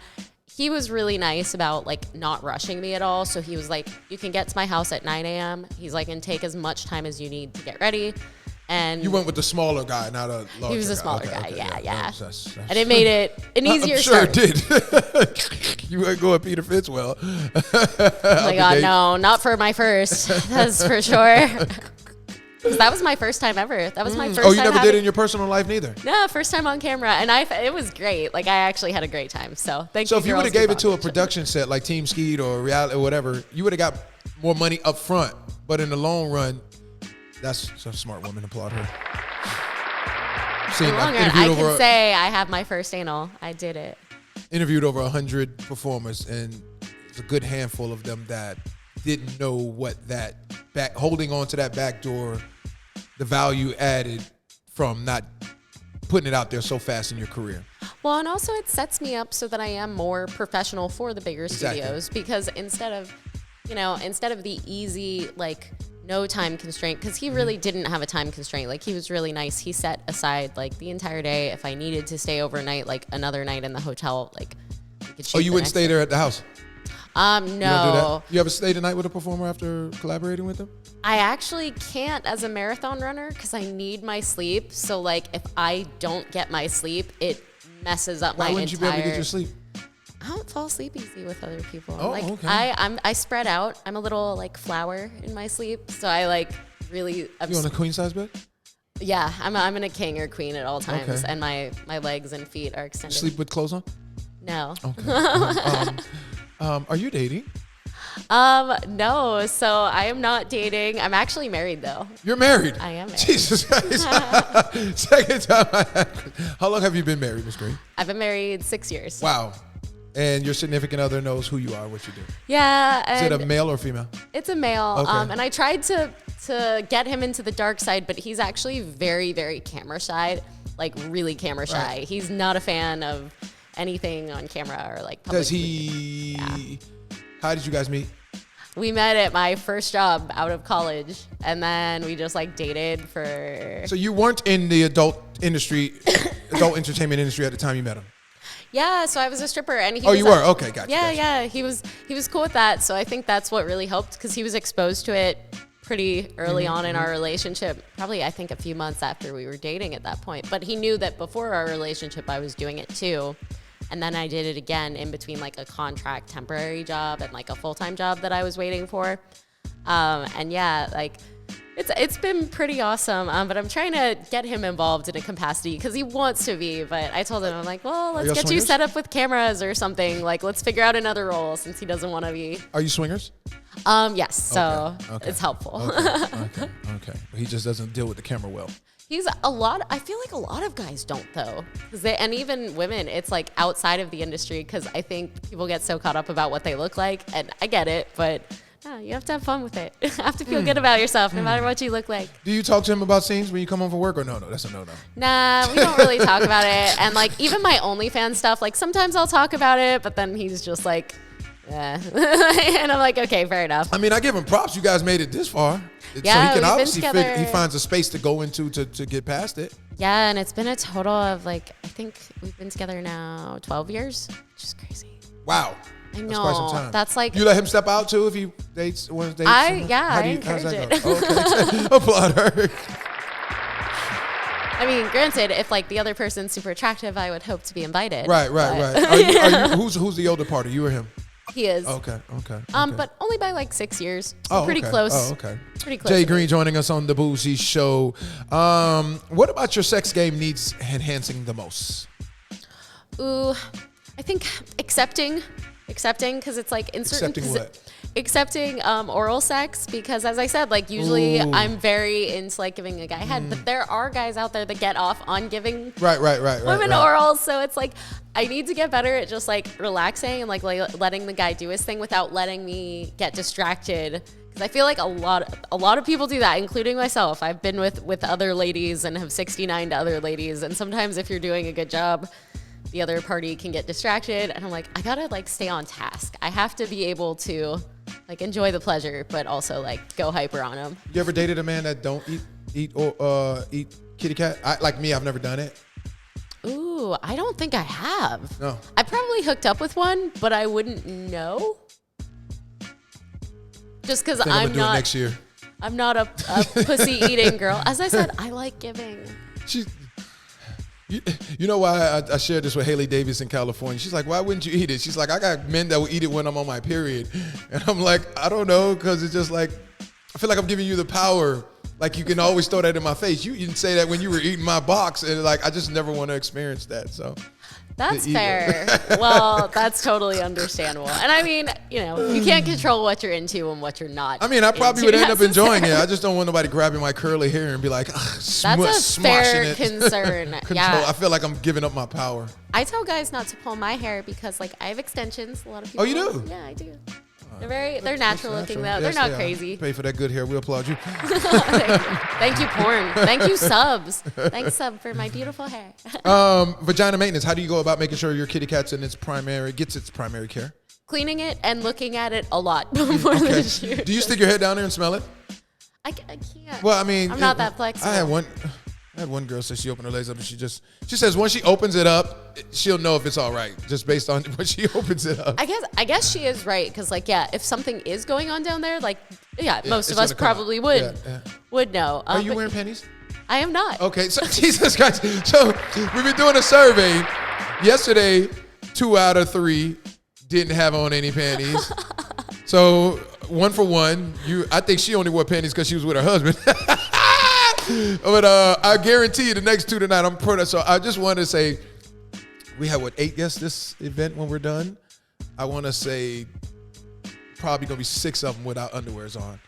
He was really nice about, like, not rushing me at all. So he was like, you can get to my house at 9 a.m. He's like, and take as much time as you need to get ready. And you went with the smaller guy, not a larger guy. He was a smaller guy, okay, yeah. That's and it made it an easier start. I'm sure start. it did. You weren't going Peter Fitzwell. Oh my God, no, not for my first. That's for sure. That was my first time ever. That was my first time. Oh, you never did it in your personal life neither? No, first time on camera. And it was great. Like, I actually had a great time. So thank you. So if you would have gave it to a production set like Team Skeet or reality or whatever, you would have got more money up front. But in the long run, that's a smart woman. Applaud her. In the long run, I can say I have my first anal. I did it. Interviewed over 100 performers, and it's a good handful of them that didn't know what that holding on to that back door, the value added from not putting it out there so fast in your career. Well, and also it sets me up so that I am more professional for the bigger studios, because instead of the easy, like, no time constraint, because he really didn't have a time constraint. Like, he was really nice. He set aside, like, the entire day. If I needed to stay overnight, like, another night in the hotel, like, we could shoot. Oh, you wouldn't stay there at the house? No. You don't do that? You ever stayed a night with a performer after collaborating with them? I actually can't as a marathon runner because I need my sleep. So, like, if I don't get my sleep, it messes up my entire... Why wouldn't you be able to get your sleep? I don't fall asleep easy with other people. Oh, like, okay. I spread out. I'm a little, like, flower in my sleep. So I, like, really... You on a queen size bed? Yeah, I'm in a king or queen at all times. Okay. And my legs and feet are extended. Sleep with clothes on? No. Okay. Are you dating? No. So I am not dating. I'm actually married, though. You're married? I am married. Jesus Christ. Second time. How long have you been married, Ms. Greene? I've been married 6 years. Wow. And your significant other knows who you are, what you do. Yeah. Is it a male or female? It's a male. Okay. And I tried to get him into the dark side, but he's actually very, very camera shy, like really camera shy. Right. He's not a fan of anything on camera or like public. Does he? Yeah. How did you guys meet? We met at my first job out of college, and then we just like dated for. So you weren't in the adult entertainment industry at the time you met him? Yeah, so I was a stripper, and he. Oh, you were? Okay, gotcha. Yeah, gotcha. yeah, he was cool with that. So I think that's what really helped, because he was exposed to it pretty early on in our relationship. Probably, I think, a few months after we were dating at that point. But he knew that before our relationship, I was doing it too. And then I did it again in between like a contract temporary job and like a full-time job that I was waiting for. And yeah, like it's been pretty awesome. But I'm trying to get him involved in a capacity because he wants to be. But I told him, I'm like, well, let's get you set up with cameras or something. Like, let's figure out another role since he doesn't want to be. Are you swingers? Yes. So it's helpful. Okay. But he just doesn't deal with the camera well. He's I feel like a lot of guys don't, though. And even women, it's like outside of the industry, because I think people get so caught up about what they look like. And I get it, but you have to have fun with it. You have to feel good about yourself, no matter what you look like. Do you talk to him about scenes when you come home from work, or no? That's a no. Nah, we don't really talk about it. And like even my OnlyFans stuff, like sometimes I'll talk about it, but then he's just like, yeah. And I'm like, okay, fair enough. I mean, I give him props. You guys made it this far. Yeah, so he can we've obviously been together. he finds a space to go into to get past it. Yeah, and it's been a total of like, I think we've been together now 12 years, which is crazy. Wow. I know. That's quite some time. That's like. You let him step out too if he dates? I encourage it. Okay. Applaud her. I mean, granted, if like the other person's super attractive, I would hope to be invited. Right. Are you, who's the older party? You or him? He is. Okay. But only by like 6 years. So pretty close. Oh, okay. Pretty close. Jade Greene joining us on the Bougie Show. What about your sex game needs enhancing the most? Ooh, I think accepting, because it's like in certain accepting oral sex, because as I said, like usually I'm very into like giving a guy head, but there are guys out there that get off on giving women oral, so it's like I need to get better at just like relaxing and like letting the guy do his thing without letting me get distracted. Because I feel like a lot of people do that, including myself. I've been with other ladies and have 69 to other ladies, and sometimes if you're doing a good job, the other party can get distracted, and I'm like, I gotta like stay on task. I have to be able to like enjoy the pleasure, but also like go hyper on them. You ever dated a man that don't eat kitty cat? Like me, I've never done it. Ooh, I don't think I have. No. I probably hooked up with one, but I wouldn't know. Just because I'm not. Next year. I'm not a pussy eating girl. As I said, I like giving. You know why I shared this with Haley Davis in California? She's like, why wouldn't you eat it? She's like, I got men that will eat it when I'm on my period. And I'm like, I don't know, because it's just like, I feel like I'm giving you the power. Like you can always throw that in my face. You didn't say that when you were eating my box, and like I just never want to experience that. So that's fair. Well, that's totally understandable. And I mean, you can't control what you're into and what you're not. I mean, I probably would end up enjoying it. I just don't want nobody grabbing my curly hair and be like, that's a fair concern. Yeah. I feel like I'm giving up my power. I tell guys not to pull my hair because like I have extensions. A lot of people. Oh, you do? Yeah, I do. They're natural looking though. Yes, they're not crazy. Pay for that good hair. We applaud you. Thank you, porn. Thank you, subs. Thanks, sub, for my beautiful hair. Vagina maintenance. How do you go about making sure your kitty cat's gets its primary care? Cleaning it and looking at it a lot before the shoot. Do you stick your head down there and smell it? I can't. Well, I mean, I'm not that flexible. I had one girl say she opened her legs up and she says once she opens it up, she'll know if it's all right just based on when she opens it up. I guess she is right, because like if something is going on down there, like most of us probably would know. Are you wearing panties? I am not. Okay, so Jesus Christ. So we've been doing a survey. Yesterday, 2 out of 3 didn't have on any panties. So 1 for 1. I think she only wore panties because she was with her husband. But I guarantee you the next 2 tonight, I'm proud of. So I just want to say, we have 8 guests this event when we're done. I want to say probably going to be 6 of them without underwears on.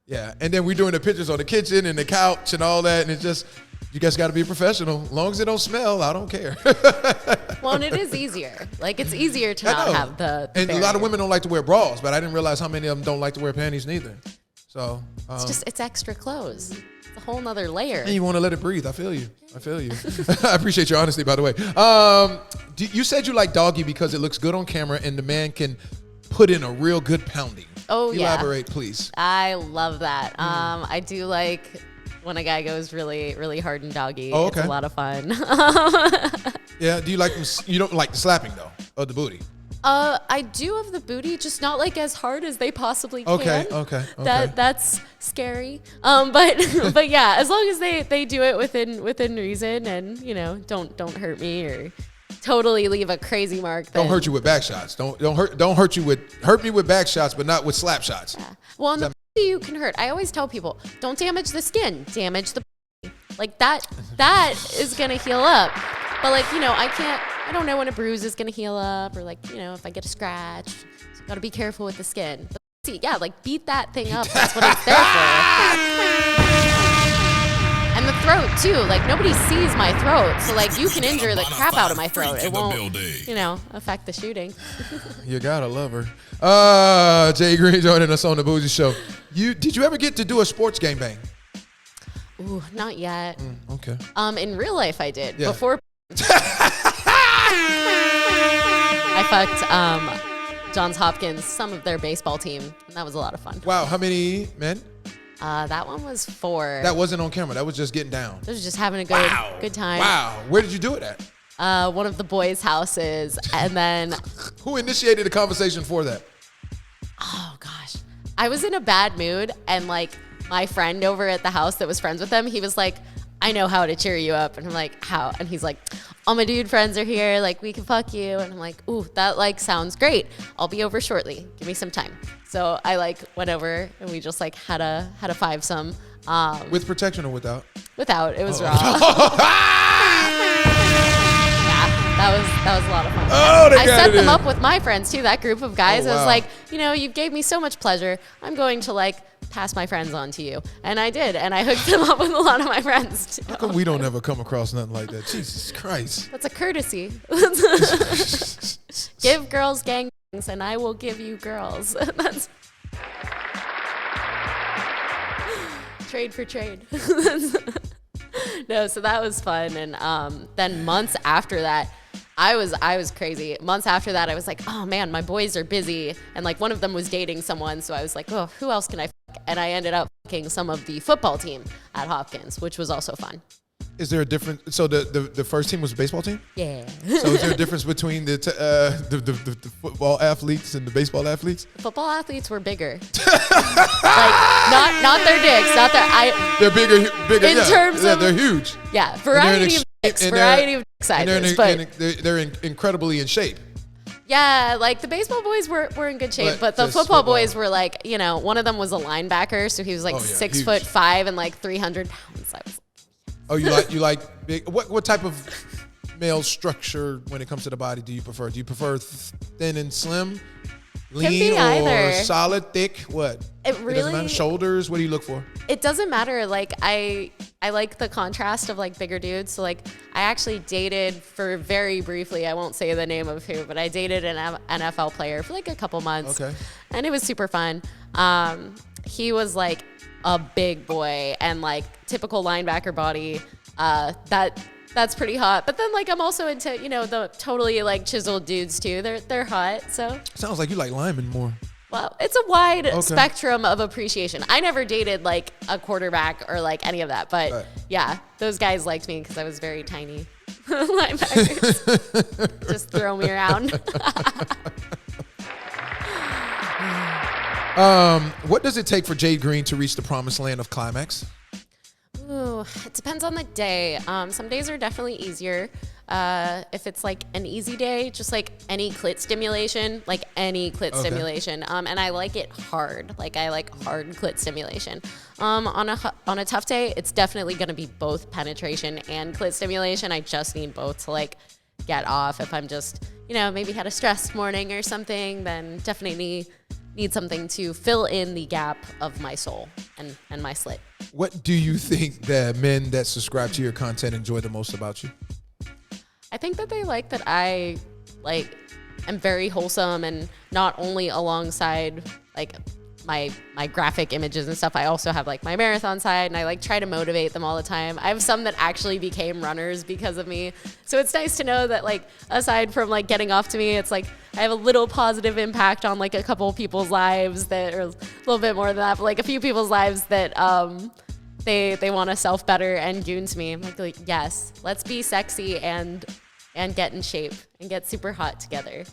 Yeah, and then we're doing the pictures on the kitchen and the couch and all that, and it's just, you guys got to be professional. As long as it don't smell, I don't care. Well, and it is easier. Like, it's easier to not have the And barrier. a lot of women don't like to wear bras, but I didn't realize how many of them don't like to wear panties neither. So it's extra clothes. It's a whole nother layer. And you want to let it breathe. I feel you. I appreciate your honesty, by the way. You said you like doggy because it looks good on camera and the man can put in a real good pounding. Oh, yeah. Elaborate, please. I love that. I do like when a guy goes really, really hard and doggy. Oh, okay. It's a lot of fun. Yeah. Do you like them? You don't like the slapping though of the booty? I do of the booty, just not like as hard as they possibly can. Okay. That's scary. But yeah, as long as they do it within reason and don't hurt me or totally leave a crazy mark. Don't hurt you with back shots. Don't hurt me with back shots, but not with slap shots. Yeah. Well, and the you can hurt. I always tell people, don't damage the skin, damage the like that is gonna heal up. But I don't know when a bruise is gonna heal up, or if I get a scratch. So gotta be careful with the skin. But beat that thing up. That's what it's there for. And the throat too. Like nobody sees my throat, so like you can injure the crap out of my throat. It won't, affect the shooting. You gotta love her. Jade Greene joining us on the Bougie Show. Did you ever get to do a sports gangbang? Ooh, not yet. Okay. In real life, I did. Yeah. Before I fucked Johns Hopkins, some of their baseball team, and that was a lot of fun. Wow, how many men? That one was 4. That wasn't on camera. That was just getting down. It was just having a good time. Wow. Where did you do it at? One of the boys' houses, and then Who initiated the conversation for that? oh gosh, I was in a bad mood, and like my friend over at the house that was friends with them, he was like, I know how to cheer you up. And I'm like, how? And he's like, all my dude friends are here. Like, we can fuck you. And I'm like, ooh, that like sounds great. I'll be over shortly. Give me some time. So I like went over and we just like had a fivesome. With protection or without? Without. It was raw. That was a lot of fun. I set them up with my friends too, that group of guys. I was like, you gave me so much pleasure. I'm going to like pass my friends on to you. And I did. And I hooked them up with a lot of my friends too. How come we don't ever come across nothing like that? Jesus Christ. That's a courtesy. Give girls gangbangs and I will give you girls. That's trade for trade. No, so that was fun. And then months after that, I was crazy. Months after that, I was like, oh man, my boys are busy. And like one of them was dating someone. So I was like, oh, who else can I fuck? And I ended up fucking some of the football team at Hopkins, which was also fun. Is there a difference? So the first team was the baseball team? Yeah. So is there a difference between the football athletes and the baseball athletes? Football athletes were bigger. Like not their dicks, not their They're bigger in terms of they're huge. Yeah, variety of dicks, variety of dick sizes, but they're incredibly in shape. Yeah, like the baseball boys were in good shape, but the football boys were like, one of them was a linebacker, so he was like 6'5" and like 300 pounds. I was Oh, you like big? What type of male structure when it comes to the body do you prefer? Do you prefer thin and slim, lean, or solid, thick? What? It doesn't matter. Shoulders. What do you look for? It doesn't matter. Like I like the contrast of like bigger dudes. So like I actually dated for very briefly. I won't say the name of who, but I dated an NFL player for like a couple months. Okay. And it was super fun. He was like a big boy and like typical linebacker body. That's pretty hot. But then like I'm also into, the totally like chiseled dudes too. They're hot. So sounds like you like linemen more. Well, it's a wide spectrum of appreciation. I never dated like a quarterback or like any of that, but yeah, those guys liked me because I was very tiny. Linebackers just throw me around. What does it take for Jade Greene to reach the promised land of climax? Ooh, it depends on the day. Some days are definitely easier. If it's like an easy day, just like any clit stimulation, stimulation. And I like it hard. Like I like hard clit stimulation. On a tough day, it's definitely going to be both penetration and clit stimulation. I just need both to like get off. If I'm just, maybe had a stressed morning or something, then definitely need something to fill in the gap of my soul and my slit. What do you think that men that subscribe to your content enjoy the most about you? I think that they like that I am very wholesome, and not only alongside like my graphic images and stuff, I also have like my marathon side, and I like try to motivate them all the time. I have some that actually became runners because of me. So it's nice to know that like aside from like getting off to me, it's like I have a little positive impact on like a couple people's lives that are a little bit more than that, but like a few people's lives that they want to self better and goon to me. I'm like, yes, let's be sexy and get in shape and get super hot together.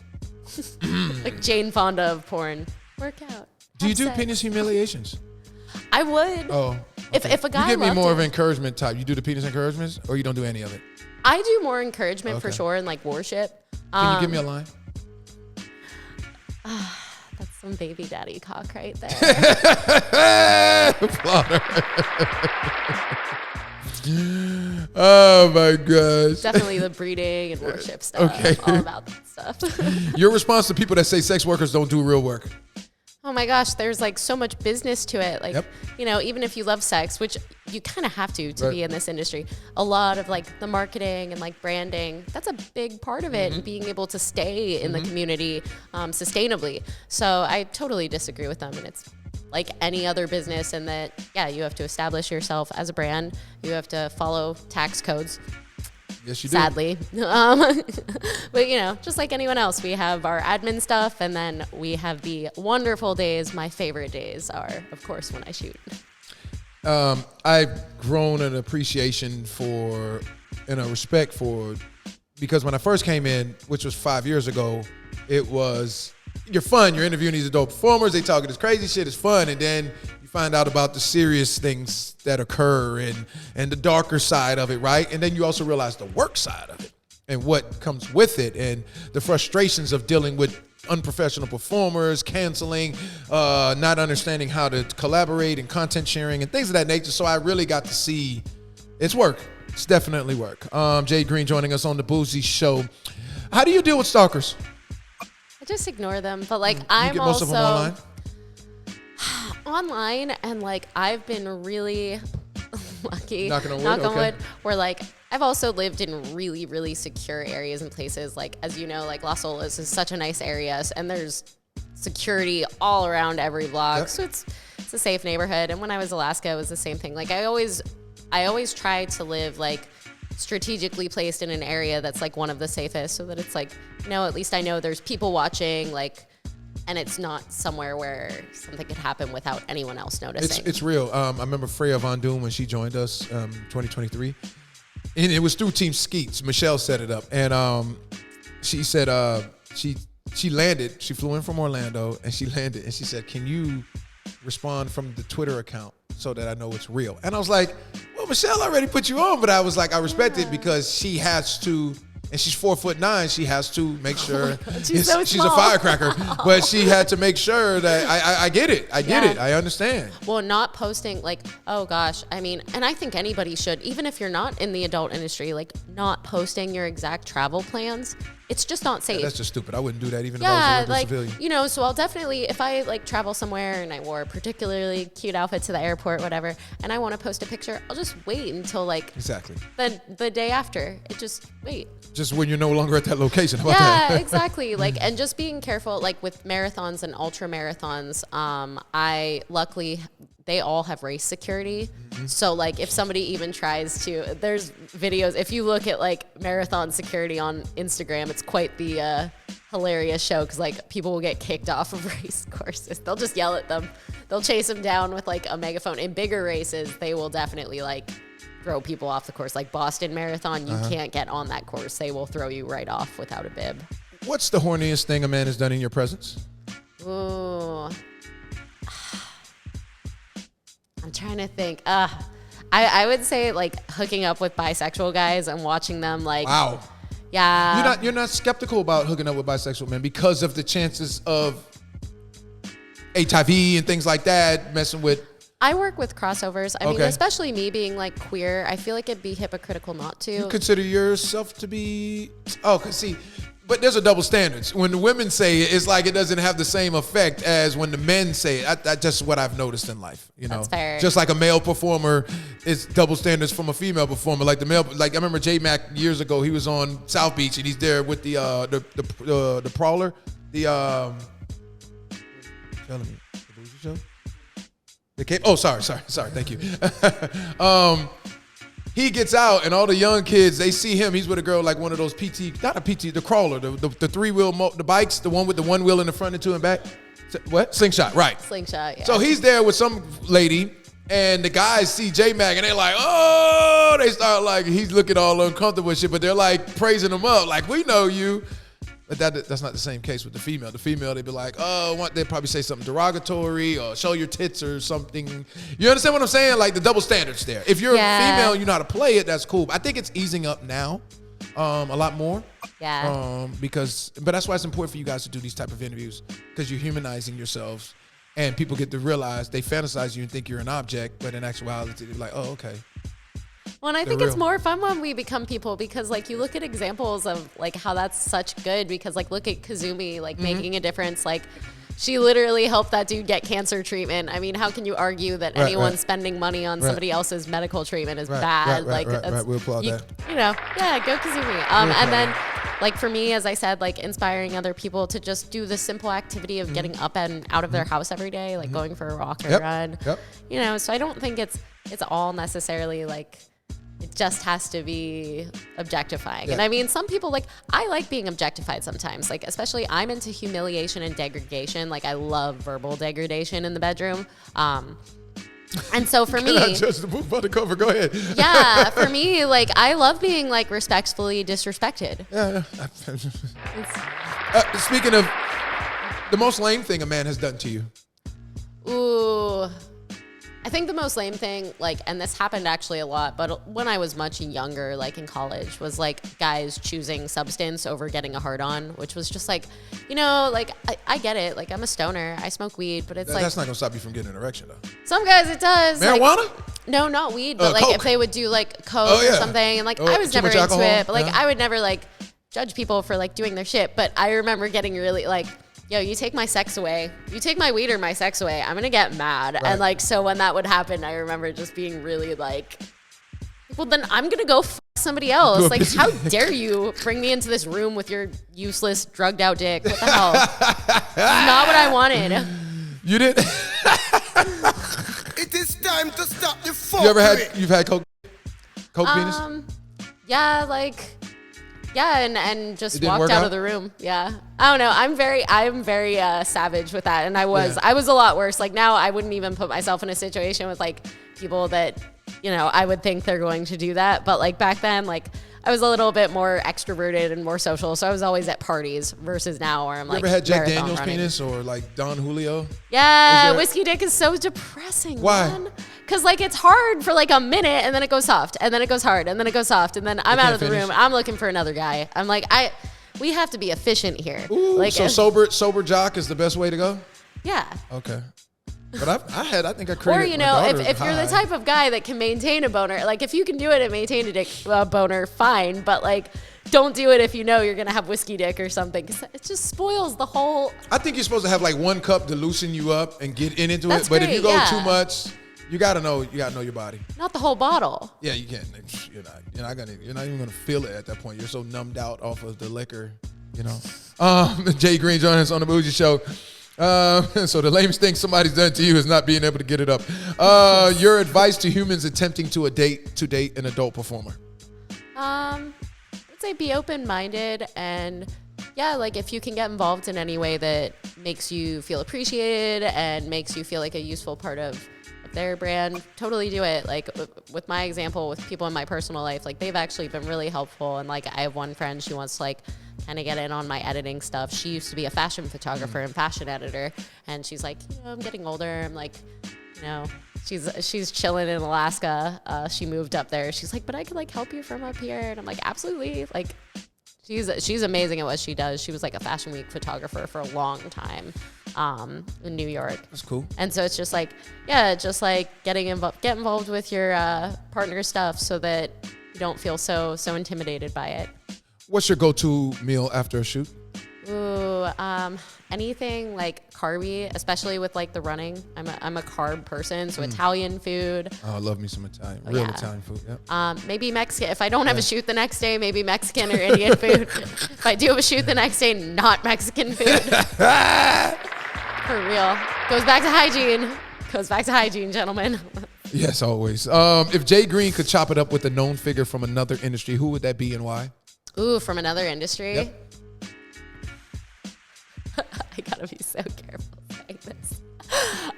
Like Jane Fonda of porn. Work out. Do you do penis humiliations? I would. Oh. Okay. If a guy you give me more of an encouragement type. You do the penis encouragements, or you don't do any of it? I do more encouragement for sure, and like worship. Can you give me a line? That's some baby daddy cock right there. Oh my gosh. Definitely the breeding and worship stuff. Okay. All about that stuff. Your response to people that say sex workers don't do real work? Oh my gosh, there's like so much business to it. Like, you know, even if you love sex, which you kind of have to be in this industry, a lot of like the marketing and like branding, that's a big part of it, and being able to stay in the community sustainably. So I totally disagree with them. And it's like any other business in that, you have to establish yourself as a brand. You have to follow tax codes. Yes, you do. Sadly. But, you know, just like anyone else, we have our admin stuff, and then we have the wonderful days. My favorite days are, of course, when I shoot. I've grown an appreciation for and a respect for, because when I first came in, which was 5 years ago, it was, you're fun. You're interviewing these adult performers. They talking this crazy shit. It's fun. And then you find out about the serious things that occur and the darker side of it, right? And then you also realize the work side of it and what comes with it and the frustrations of dealing with unprofessional performers, canceling, not understanding how to collaborate and content sharing and things of that nature. So I really got to see it's work. It's definitely work. Jade Greene joining us on the Bougie Show. How do you deal with stalkers? I just ignore them, but like You get most of them online? Online, and like I've been really lucky, knock on wood, where like I've also lived in really, really secure areas and places. Like, as you know, like Las Olas is such a nice area, and there's security all around every block. So it's a safe neighborhood. And when I was in Alaska, it was the same thing. Like I always try to live like strategically placed in an area that's like one of the safest, so that it's like, you know, at least I know there's people watching, like, and it's not somewhere where something could happen without anyone else noticing. It's real. I remember Freya Von Doom when she joined us 2023. And it was through Team Skeets. Michelle set it up. And she said she landed. She flew in from Orlando, and she landed. And she said, can you respond from the Twitter account so that I know it's real? And I was like, well, Michelle already put you on. But I was like, I respect it because she has to. And she's 4'9". She has to make sure she's a firecracker. But she had to make sure that I get it. I get it. I understand. Well, not posting like, oh gosh, I mean, and I think anybody should, even if you're not in the adult industry, like not posting your exact travel plans. It's just not safe. That's just stupid. I wouldn't do that even if I was a like, civilian. You know, so I'll definitely, if I like travel somewhere and I wore a particularly cute outfit to the airport, whatever, and I want to post a picture, I'll just wait until like the day after. Wait. Just when you're no longer at that location. Yeah, exactly. Like, and just being careful, like with marathons and ultra marathons, I luckily, they all have race security. So like if somebody even tries to, there's videos, if you look at like marathon security on Instagram, it's quite the hilarious show, because like people will get kicked off of race courses. They'll just yell at them. They'll chase them down with like a megaphone. In bigger races, they will definitely like throw people off the course. Like Boston Marathon, you can't get on that course. They will throw you right off without a bib. What's the horniest thing a man has done in your presence? Ooh. I'm trying to think. I would say like hooking up with bisexual guys and watching them like. Wow. Yeah. You're not skeptical about hooking up with bisexual men because of the chances of HIV and things like that, messing with. I work with crossovers. I mean, especially me being like queer, I feel like it'd be hypocritical not to. You consider yourself to be? Oh, cause see. But there's a double standards. When the women say it, it's like it doesn't have the same effect as when the men say it. That's just what I've noticed in life. You know, that's fair. Just like a male performer, it's double standards from a female performer. Like I remember J Mac years ago. He was on South Beach and he's there with the Prowler, telling me the Bougie Show. The Cape. Oh, sorry. Thank you. He gets out, and all the young kids, they see him. He's with a girl like one of those the crawler, the three-wheel, the bikes, the one with the one wheel in the front and two in back. What? Slingshot, right. Slingshot, yeah. So he's there with some lady, and the guys see J-Mac, and they're like, oh, they start like, he's looking all uncomfortable and shit, but they're like praising him up, like, we know you. But that's not the same case with the female. The female, they'd be like, oh, they'd probably say something derogatory or show your tits or something. You understand what I'm saying? Like the double standards there. If you're a female, you know how to play it, that's cool. I think it's easing up now a lot more. Yeah. But that's why it's important for you guys to do these type of interviews, because you're humanizing yourselves and people get to realize they fantasize you and think you're an object, but in actuality, they're like, oh, okay. Well, and I think it's more fun when we become people, because like you look at examples of like how that's such good, because like look at Kazumi like making a difference. Like She literally helped that dude get cancer treatment. I mean, how can you argue that anyone spending money on somebody else's medical treatment is bad? Right. We'll applaud that. You know, yeah, go Kazumi. And then, like for me, as I said, like inspiring other people to just do the simple activity of getting up and out of their house every day, like going for a walk or run. You know, so I don't think it's all necessarily like it just has to be objectifying. And I mean, some people I like being objectified sometimes, like especially I'm into humiliation and degradation. Like I love verbal degradation in the bedroom. And so for me, I judge the book by the cover. Go ahead. Yeah, for me, like I love being like respectfully disrespected. Yeah. Speaking of the most lame thing a man has done to you. Ooh, I think the most lame thing, like, and this happened actually a lot, but when I was much younger, like in college, was like guys choosing substance over getting a hard on, which was just like, you know, like I get it. Like I'm a stoner, I smoke weed, but it's that's not gonna stop you from getting an erection though. Some guys it does. Marijuana? Like, no, not weed, but like Coke. if they would do like coke or something, and like I was never into alcohol. it, but like I would never like judge people for like doing their shit. But I remember getting really like, yo, you take my sex away. You take my weed or my sex away, I'm gonna get mad. Right. And like, so when that would happen, I remember just being really like, well, then I'm gonna go f somebody else. Like, how dare you bring me into this room with your useless, drugged out dick? What the hell? Not what I wanted. You didn't? It is time to stop the fuck. You've had coke penis? Yeah, like, yeah, and just walked out of the room. Yeah, I don't know. I'm very savage with that, and I was a lot worse. Like now, I wouldn't even put myself in a situation with like people that, you know, I would think they're going to do that. But like back then, like I was a little bit more extroverted and more social, so I was always at parties versus now where I'm like. You ever had Jack Daniel's penis or like Don Julio? Yeah, whiskey dick is so depressing. Why? Man. Cause like it's hard for like a minute and then it goes soft and then it goes hard and then it goes soft and then I'm out of the room. I'm looking for another guy. I'm like, we have to be efficient here. Ooh, like so sober jock is the best way to go? Yeah. Okay. But I think I created. Or you know, if you're the type of guy that can maintain a boner, like if you can do it and maintain a boner, fine. But like, don't do it if you know you're gonna have whiskey dick or something, because it just spoils the whole. I think you're supposed to have like one cup to loosen you up and get into That's it. But great, if you go yeah. too much, you gotta know your body. Not the whole bottle. Yeah, you can't. You're not even gonna feel it at that point. You're so numbed out off of the liquor, you know. Jade Greene joining us on the Bougie Show. So the lamest thing somebody's done to you is not being able to get it up. Your advice to humans attempting to date an adult performer? I would say be open-minded, and yeah, like if you can get involved in any way that makes you feel appreciated and makes you feel like a useful part of their brand, totally do it. Like with my example with people in my personal life, like they've actually been really helpful. And like I have one friend, she wants to like kind of get in on my editing stuff. She used to be a fashion photographer and fashion editor, and she's like, you know, I'm getting older. I'm like, you know, she's chilling in Alaska. She moved up there. She's like, but I could like help you from up here. And I'm like, absolutely. Like she's amazing at what she does. She was like a Fashion Week photographer for a long time in New York. That's cool. And so it's just like, yeah, just like get involved with your partner stuff so that you don't feel so intimidated by it. What's your go-to meal after a shoot? Ooh, anything like carby, especially with like the running. I'm a carb person, so Italian food. Oh, I love me some Italian, Italian food. Yep. Maybe Mexican. If I don't have a shoot the next day, maybe Mexican or Indian food. If I do have a shoot the next day, not Mexican food. For real. Goes back to hygiene, gentlemen. Yes, always. If Jade Greene could chop it up with a known figure from another industry, who would that be and why? Ooh, from another industry? Yep. I gotta be so careful saying this.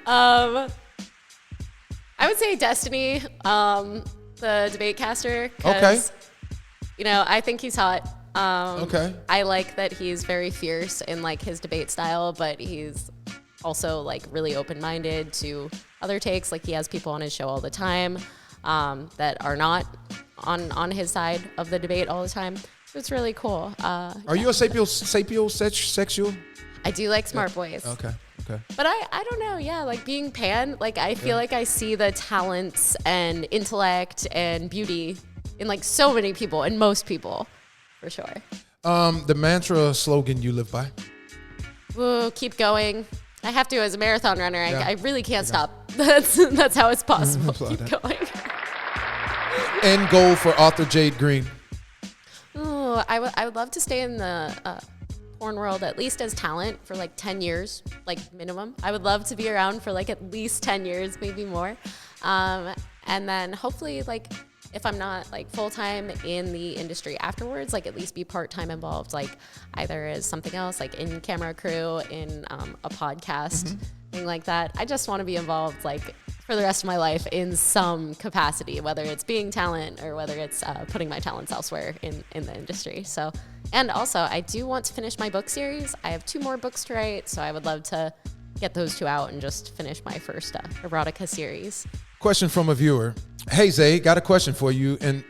I would say Destiny, the debate caster. Okay. You know, I think he's hot. Okay. I like that he's very fierce in like his debate style, but he's also like really open-minded to other takes. Like he has people on his show all the time that are not on his side of the debate all the time. So it's really cool. Are you a sapiosexual? I do like smart boys. Okay. But I don't know, yeah, like being pan, like I feel like I see the talents and intellect and beauty in like so many people and most people, for sure. The mantra slogan you live by? Ooh, keep going. I have to as a marathon runner. I really can't stop. That's how it's possible. Keep going. End goal for author Jade Greene. Oh, I would love to stay in the porn world at least as talent for like 10 years, like minimum. I would love to be around for like at least 10 years, maybe more. And then hopefully like if I'm not like full-time in the industry afterwards, like at least be part-time involved, like either as something else, like in camera crew, in a podcast, thing like that. I just want to be involved like for the rest of my life in some capacity, whether it's being talent or whether it's putting my talents elsewhere in the industry. So, and also I do want to finish my book series. I have 2 more books to write, so I would love to get those 2 out and just finish my first erotica series. Question from a viewer. Hey Zay, got a question for you and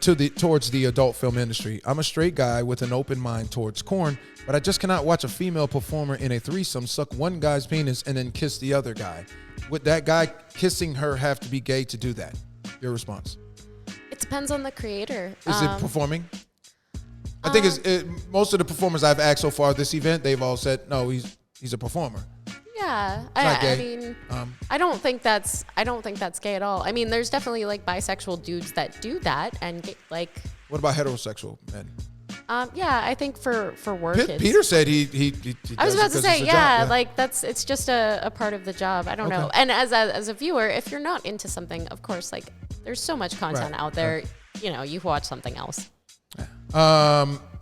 towards the adult film industry. I'm a straight guy with an open mind towards porn, but I just cannot watch a female performer in a threesome suck one guy's penis and then kiss the other guy. Would that guy kissing her have to be gay to do that? Your response? It depends on the creator. Is it performing? I think most of the performers I've asked so far this event, they've all said, no, he's a performer. Yeah, I mean, I don't think that's gay at all. I mean, there's definitely like bisexual dudes that do that, and like. What about heterosexual men? Yeah, I think for work. Peter said he I was about to say, yeah, like it's just a part of the job. I don't know. And as a viewer, if you're not into something, of course, like there's so much content out there. Right. You know, you watch something else.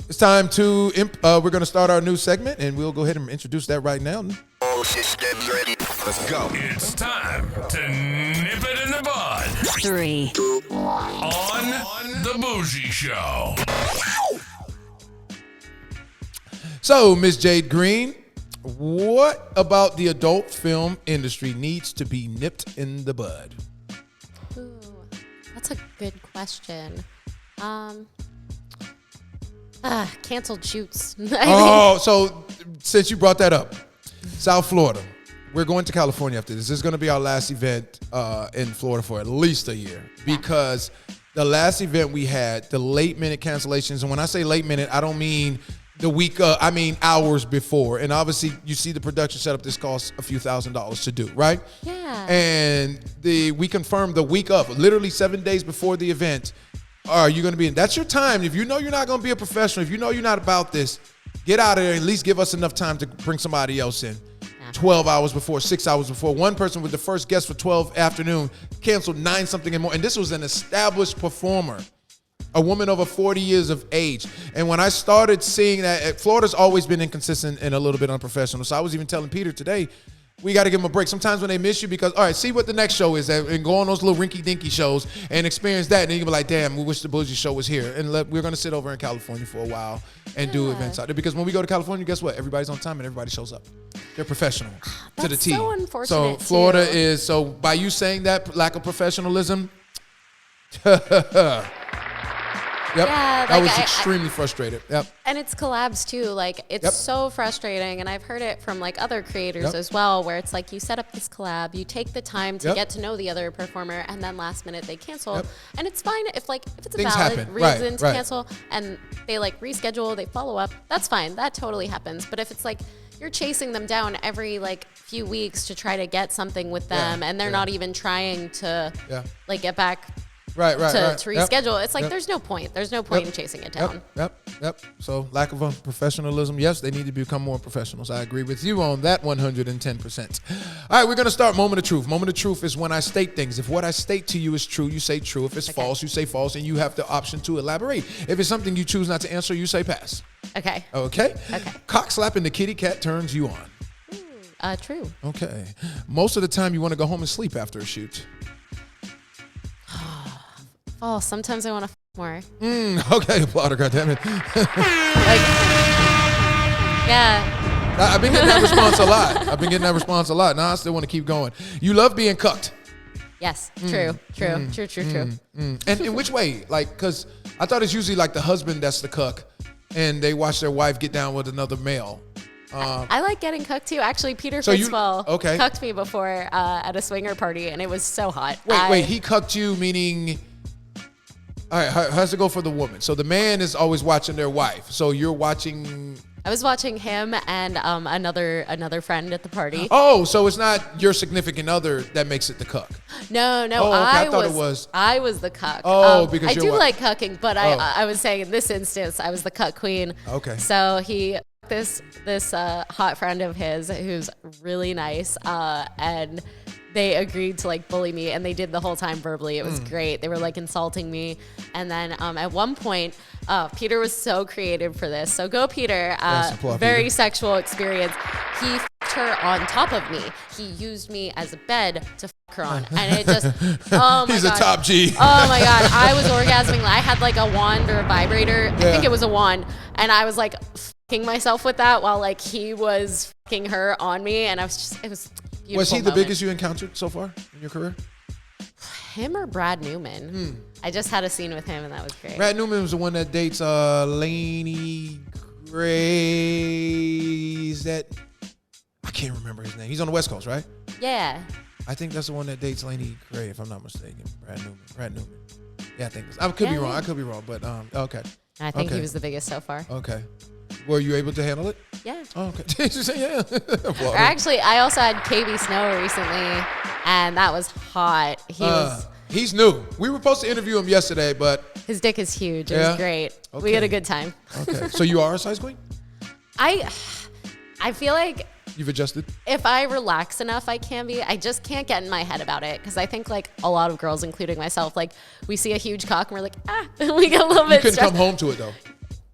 It's time to we're going to start our new segment, and we'll go ahead and introduce that right now. All systems ready. Let's go. It's time to nip it in the bud. 3, 2, on the Bougie Show. So, Miss Jade Greene, what about the adult film industry needs to be nipped in the bud? Ooh, that's a good question. Canceled shoots. So since you brought that up, South Florida, we're going to California after this. This is going to be our last event in Florida for at least a year because the last event we had, the late minute cancellations, and when I say late minute, I don't mean the week, I mean hours before. And obviously you see the production setup, this costs a few $1,000s to do, right? Yeah. And we confirmed the week of, literally 7 days before the event, are you going to be in? That's your time. If you know you're not going to be a professional, if you know you're not about this, get out of there and at least give us enough time to bring somebody else in. 12 hours before, 6 hours before. One person was the first guest for 12 afternoon, canceled 9 something and more. And this was an established performer, a woman over 40 years of age. And when I started seeing that, Florida's always been inconsistent and a little bit unprofessional. So I was even telling Peter today, we got to give them a break. Sometimes when they miss you because, all right, see what the next show is and go on those little rinky-dinky shows and experience that. And then you can be like, damn, we wish the Bougie Show was here. And we're going to sit over in California for a while and do events out there. Because when we go to California, guess what? Everybody's on time and everybody shows up. They're professional to the T. That's so unfortunate, so Florida is, so by you saying that lack of professionalism, yep. Yeah, I was extremely frustrated. Yep. And it's collabs too. Like it's so frustrating. And I've heard it from like other creators as well, where it's like you set up this collab, you take the time to get to know the other performer, and then last minute they cancel. And it's fine if it's a valid reason to cancel and they like reschedule, they follow up. That's fine. That totally happens. But if it's like you're chasing them down every like few weeks to try to get something with them, and they're not even trying to like get back. To reschedule. It's like there's no point. There's no point in chasing it down. Yep. So lack of professionalism. Yes, they need to become more professionals. I agree with you on that 110%. All right, we're going to start Moment of Truth. Moment of Truth is when I state things. If what I state to you is true, you say true. If it's false, you say false, and you have the option to elaborate. If it's something you choose not to answer, you say pass. Okay. Cock slapping the kitty cat turns you on. True. Okay. Most of the time you want to go home and sleep after a shoot. Oh, sometimes I want to more. Okay, applauder, goddammit. Yeah. I've been getting that response a lot. Now I still want to keep going. You love being cucked. Yes, true. And in which way? Like, because I thought it's usually like the husband that's the cuck, and they watch their wife get down with another male. I like getting cooked too. Actually, Peter Fitzwell cucked me before at a swinger party, and it was so hot. Wait, he cucked you, meaning... All right, how's it go for the woman? So the man is always watching their wife. So you're watching I was watching him and another friend at the party. Oh, so it's not your significant other that makes it the cuck. No. Oh, okay. I thought it was. I was the cuck. Oh, because I you're do what? like cucking, but I was saying in this instance I was the cuck queen. Okay. So he this hot friend of his who's really nice, and they agreed to like bully me, and they did the whole time verbally. It was great. They were like insulting me, and then at one point, Peter was so creative for this. So go Peter. Very Peter. Sexual experience. He f***ed her on top of me. He used me as a bed to f*** her on, and it just oh my He's god. a top G. Oh my god, I was orgasming. I had like a wand or a vibrator. I think it was a wand, and I was like f***ing myself with that while like he was f***ing her on me, and it was beautiful. Was he the moment. biggest you encountered so far in your career? Him or Brad Newman? I just had a scene with him, and that was great. Brad Newman was the one that dates Laney Grace. That I can't remember his name. He's on the West Coast, right? Yeah. I think that's the one that dates Laney Gray, if I'm not mistaken. Brad Newman. Yeah, I think I could be wrong. I could be wrong, but okay. I think he was the biggest so far. Okay. Were you able to handle it? Yeah. Oh, okay. Did you say yeah? Or actually, I also had KB Snow recently, and that was hot. He's new. We were supposed to interview him yesterday, but His dick is huge. It was great. Okay. We had a good time. Okay. So you are a size queen? I feel like You've adjusted? if I relax enough, I can be. I just can't get in my head about it because I think like a lot of girls, including myself, like we see a huge cock and we're like, we get a little You bit couldn't stressed. come home to it though.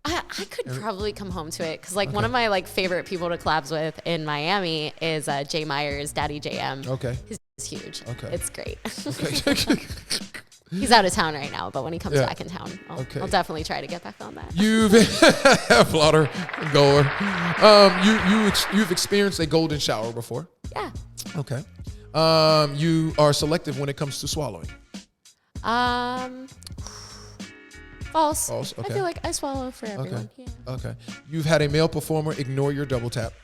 I could probably come home to it because like one of my like favorite people to collabs with in Miami is Jay Myers, Daddy JM. Okay. His is huge. Okay. It's great. Okay. He's out of town right now, but when he comes Yeah. back in town, I'll Okay. definitely try to get back on that. You've Flutter goer. You've experienced a golden shower before. Yeah. Okay. You are selective when it comes to swallowing. False. False, okay. I feel like I swallow for everyone. Okay. Yeah. Okay. You've had a male performer ignore your double tap.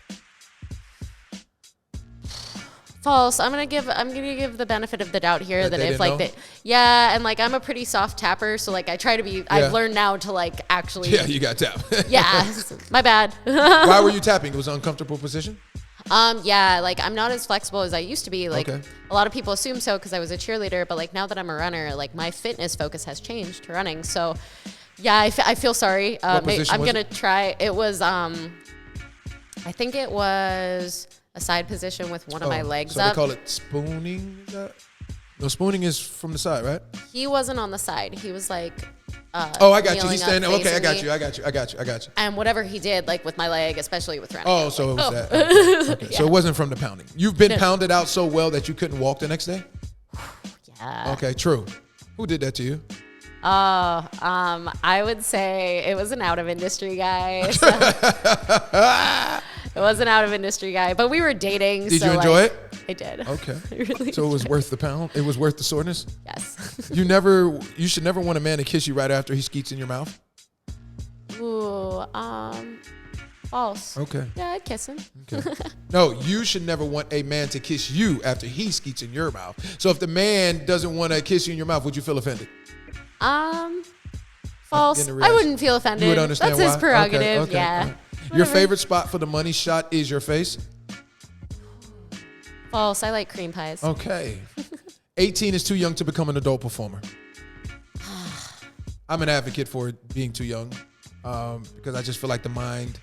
False. I'm gonna give the benefit of the doubt here that they if didn't like know? and like I'm a pretty soft tapper, so like I try to be. I've learned now to like actually. Yeah, you got tapped. Yeah. My bad. Why were you tapping? It was an uncomfortable position? Yeah, like I'm not as flexible as I used to be. Like Okay. a lot of people assume so because I was a cheerleader, but like now that I'm a runner, like my fitness focus has changed to running. So yeah, I feel sorry. position I'm was gonna it? try. It was I think it was a side position with one of my legs so up. they call it spooning? Is that? No, spooning is from the side, right? He wasn't on the side. He was like. Oh, I got you. kneeling He's up standing. Okay, I facing got me. you. I got you. And whatever he did, like with my leg, especially with running. Oh, I was so it like, was that. Okay. So it wasn't from the pounding. You've been pounded out so well that you couldn't walk the next day? Yeah. Okay, true. Who did that to you? I would say it was an out of industry guy. So it was an out of industry guy, but we were dating. Did so you enjoy like, it? I did. Okay. I really So it was worth the pound? It was worth the soreness? Yes. You should never want a man to kiss you right after he skeets in your mouth? Ooh, false. Okay. Yeah, I'd kiss him. Okay. No, you should never want a man to kiss you after he skeets in your mouth. So if the man doesn't want to kiss you in your mouth, would you feel offended? False. Getting a I reaction. wouldn't feel offended. You would understand That's his why? prerogative. Okay, Yeah. all right. Your Whatever. favorite spot for the money shot is your face? False. I like cream pies. Okay. 18 is too young to become an adult performer. I'm an advocate for it being too young because I just feel like the mind.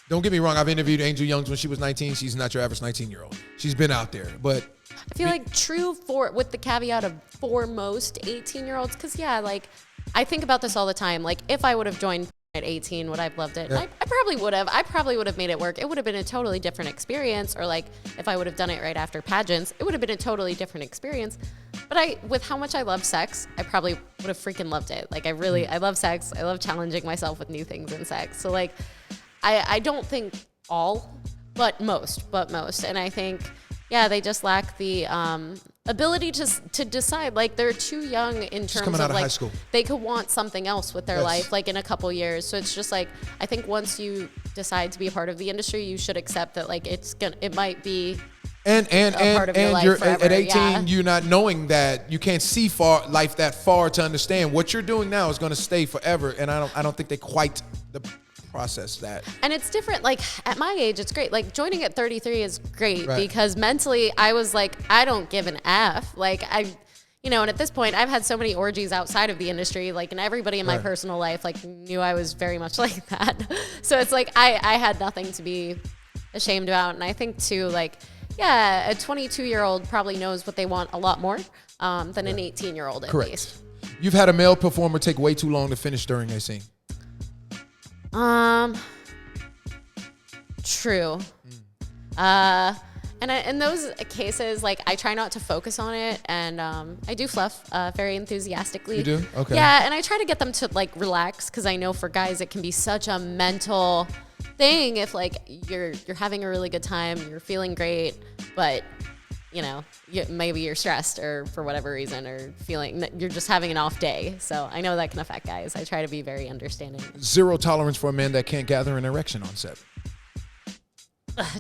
Don't get me wrong. I've interviewed Angel Youngs when she was 19. She's not your average 19-year-old. She's been out there, but I feel like true with the caveat of for most 18-year-olds, because like I think about this all the time. Like if I would have joined at 18, would I have loved it? Yeah. I probably would have. I probably would have made it work. It would have been a totally different experience. Or like if I would have done it right after pageants, it would have been a totally different experience. But with how much I love sex, I probably would have freaking loved it. Like I love sex. I love challenging myself with new things in sex. So like I don't think all, but most. And I think, they just lack the ability to decide. Like they're too young in terms coming out of of high like school. they could want something else with their Yes. life, like in a couple years. So it's just like I think once you decide to be a part of the industry, you should accept that like it might be. And part of your life you're forever, at 18, yeah. you're not knowing that you can't see life that far to understand what you're doing now is going to stay forever. And I don't think they quite process that. And it's different. Like at my age, it's great. Like joining at 33 is great Right. because mentally I was like, I don't give an F. Like and at this point I've had so many orgies outside of the industry, like, and everybody in my Right. personal life, like, knew I was very much like that. So it's like, I had nothing to be ashamed about. And I think too, like, yeah, a 22-year-old probably knows what they want a lot more than an 18-year-old at Correct. least. You've had a male performer take way too long to finish during a scene. True. And in those cases, like, I try not to focus on it, and I do fluff very enthusiastically. You do? Okay. Yeah, and I try to get them to, like, relax, because I know for guys it can be such a mental thing if, like, you're having a really good time, you're feeling great, but maybe you're stressed or for whatever reason, or feeling that you're just having an off day. So I know that can affect guys. I try to be very understanding. Zero tolerance for a man that can't gather an erection on set.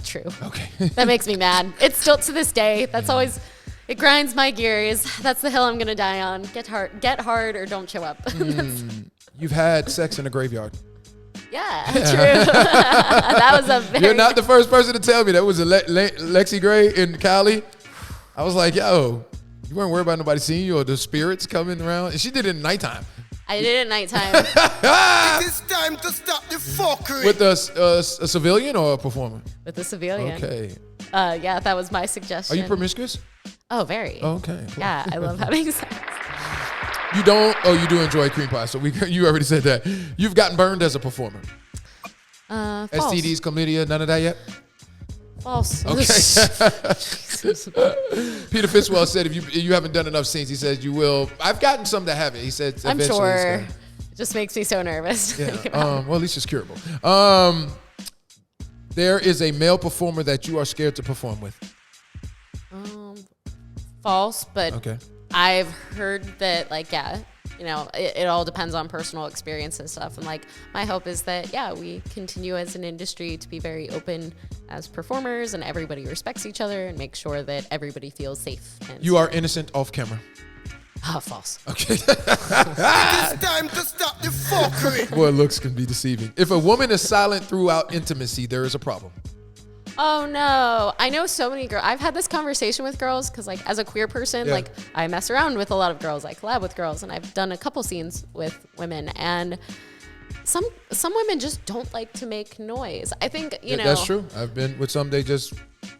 True. Okay. That makes me mad. It's still to this day. That's always, it grinds my gears. That's the hill I'm going to die on. Get hard or don't show up. You've had sex in a graveyard. Yeah, true. That was a very... You're not the first person to tell me that. Was a Lexi Gray in Cali. I was like, yo, you weren't worried about nobody seeing you or the spirits coming around? And she did it at nighttime. I did it at nighttime. It is time to stop the fuckery. With a civilian or a performer? With a civilian. Okay. Yeah, that was my suggestion. Are you promiscuous? Oh, very. Okay. Cool. Yeah, I love having sex. You don't? Oh, you do enjoy cream pie. So you already said that. You've gotten burned as a performer. False. STDs, chlamydia, none of that yet? False. Okay. Peter Fitzwell said if you haven't done enough scenes, he says you will. I've gotten some that haven't. He said I'm eventually sure. it's gonna- It just makes me so nervous. Yeah. Well, at least it's curable. There is a male performer that you are scared to perform with. False, but Okay. I've heard that, like, yeah, it all depends on personal experience and stuff. And, like, my hope is that, yeah, we continue as an industry to be very open as performers, and everybody respects each other and make sure that everybody feels safe. And You are innocent off camera. false. Okay. It is time to stop the fuckery. Boy, looks can be deceiving. If a woman is silent throughout intimacy, there is a problem. Oh no, I know so many girls. I've had this conversation with girls because, like, as a queer person, Yeah. like, I mess around with a lot of girls. I collab with girls, and I've done a couple scenes with women, and some women just don't like to make noise. I think That's true. I've been with some. They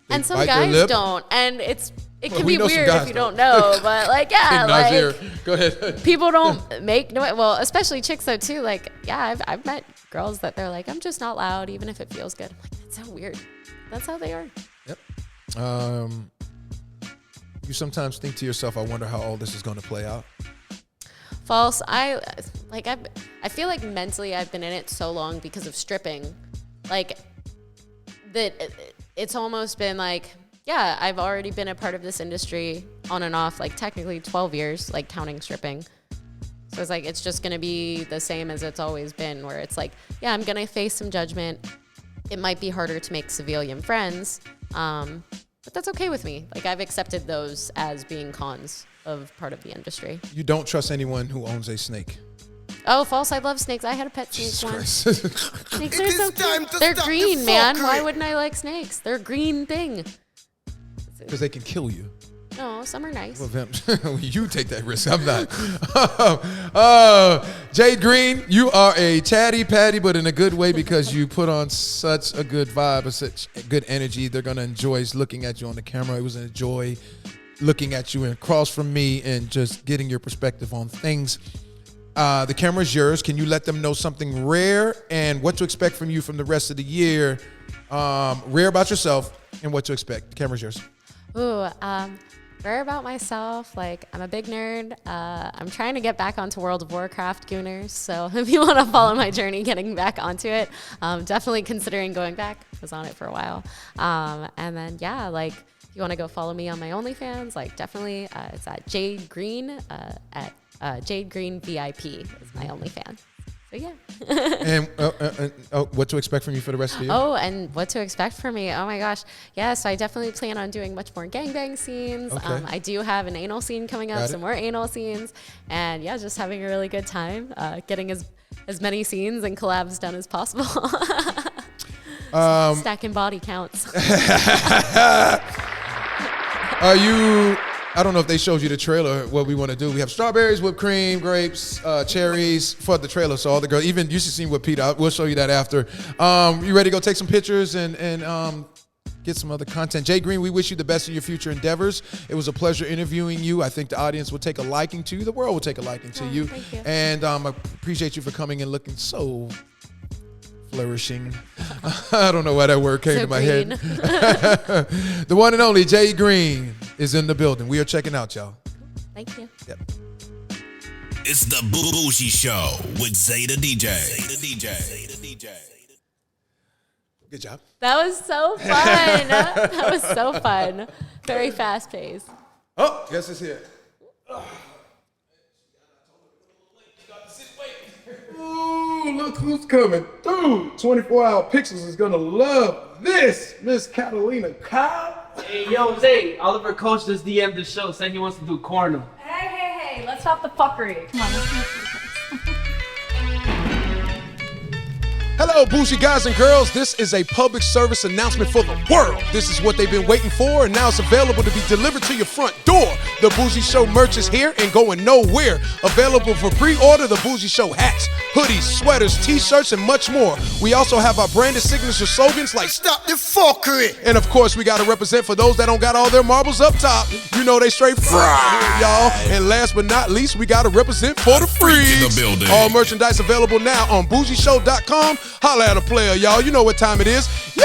and some bite their guys lip. don't, and it Well, can we be know some weird guys if you don't. don't know. But, like, yeah, Nazir, like, go ahead. people don't make noise. Well, especially chicks though too. Like, yeah, I've met girls that they're like, I'm just not loud, even if it feels good. I'm like, that's so weird. That's how they are. Yep. You sometimes think to yourself, I wonder how all this is going to play out. False. I feel like mentally I've been in it so long because of stripping, like, that it's almost been like, yeah, I've already been a part of this industry on and off, like, technically 12 years, like, counting stripping. So it's like, it's just going to be the same as it's always been, where it's like, yeah, I'm going to face some judgment. It might be harder to make civilian friends, but that's okay with me. Like, I've accepted those as being cons of part of the industry. You don't trust anyone who owns a snake. Oh, false. I love snakes. I had a pet Jesus snake once. Christ. Snakes It are is so time cute. to They're stop the green, man. fuckery. Why wouldn't I like snakes? They're a green thing. Because they can kill you. No, some are nice. You take that risk. I'm not. Jade Greene, you are a chatty patty, but in a good way, because you put on such a good vibe and such good energy. They're going to enjoy looking at you on the camera. It was a joy looking at you and across from me and just getting your perspective on things. The camera's yours. Can you let them know something rare and what to expect from you from the rest of the year? Rare about yourself and what to expect. The camera's yours. Ooh, rare about myself, like, I'm a big nerd. I'm trying to get back onto World of Warcraft, Gooners. So if you want to follow my journey getting back onto it, definitely considering going back. I was on it for a while. And then, yeah, like, if you want to go follow me on my OnlyFans, like, definitely, it's at Jade Greene, at Jade Greene VIP is my OnlyFans. So, yeah. And what to expect from you for the rest of the year? Oh, and what to expect from me. Oh, my gosh. Yeah, so I definitely plan on doing much more gangbang scenes. Okay. I do have an anal scene coming up, some more anal scenes. And, yeah, just having a really good time, getting as as many scenes and collabs done as possible. Stacking body counts. I don't know if they showed you the trailer, what we want to do. We have strawberries, whipped cream, grapes, cherries for the trailer. So all the girls, even you should see with Peter. We'll show you that after. You ready to go take some pictures and get some other content? Jade Greene, we wish you the best in your future endeavors. It was a pleasure interviewing you. I think the audience will take a liking to you. The world will take a liking to you. Thank you. And I appreciate you for coming and looking so flourishing. I don't know why that word came to my head. The one and only Jade Greene is in the building. We are checking out, y'all. Thank you. Yep. It's the Bougie Show with Zeta DJ. Zeta DJ. Zeta DJ. Good job. That was so fun. That was so fun. Very fast paced. Oh, guess it's here. Ooh, look who's coming through. 24-hour Pixels is gonna love this. Miss Catalina Kyle. Hey, yo, Zay, Oliver Coach just DM'd the show, said he wants to do corner. Hey, let's stop the fuckery. Come on, let's do Hello, Bougie guys and girls. This is a public service announcement for the world. This is what they've been waiting for, and now it's available to be delivered to your front door. The Bougie Show merch is here and going nowhere. Available for pre-order, the Bougie Show hats, hoodies, sweaters, t-shirts, and much more. We also have our branded signature slogans like "Stop the fuckery," and of course, we gotta represent for those that don't got all their marbles up top. You know they straight fried, y'all. And last but not least, we gotta represent for the freaks. In the building. All merchandise available now on bougieshow.com. Holla at a player, y'all. You know what time it is. Yeah!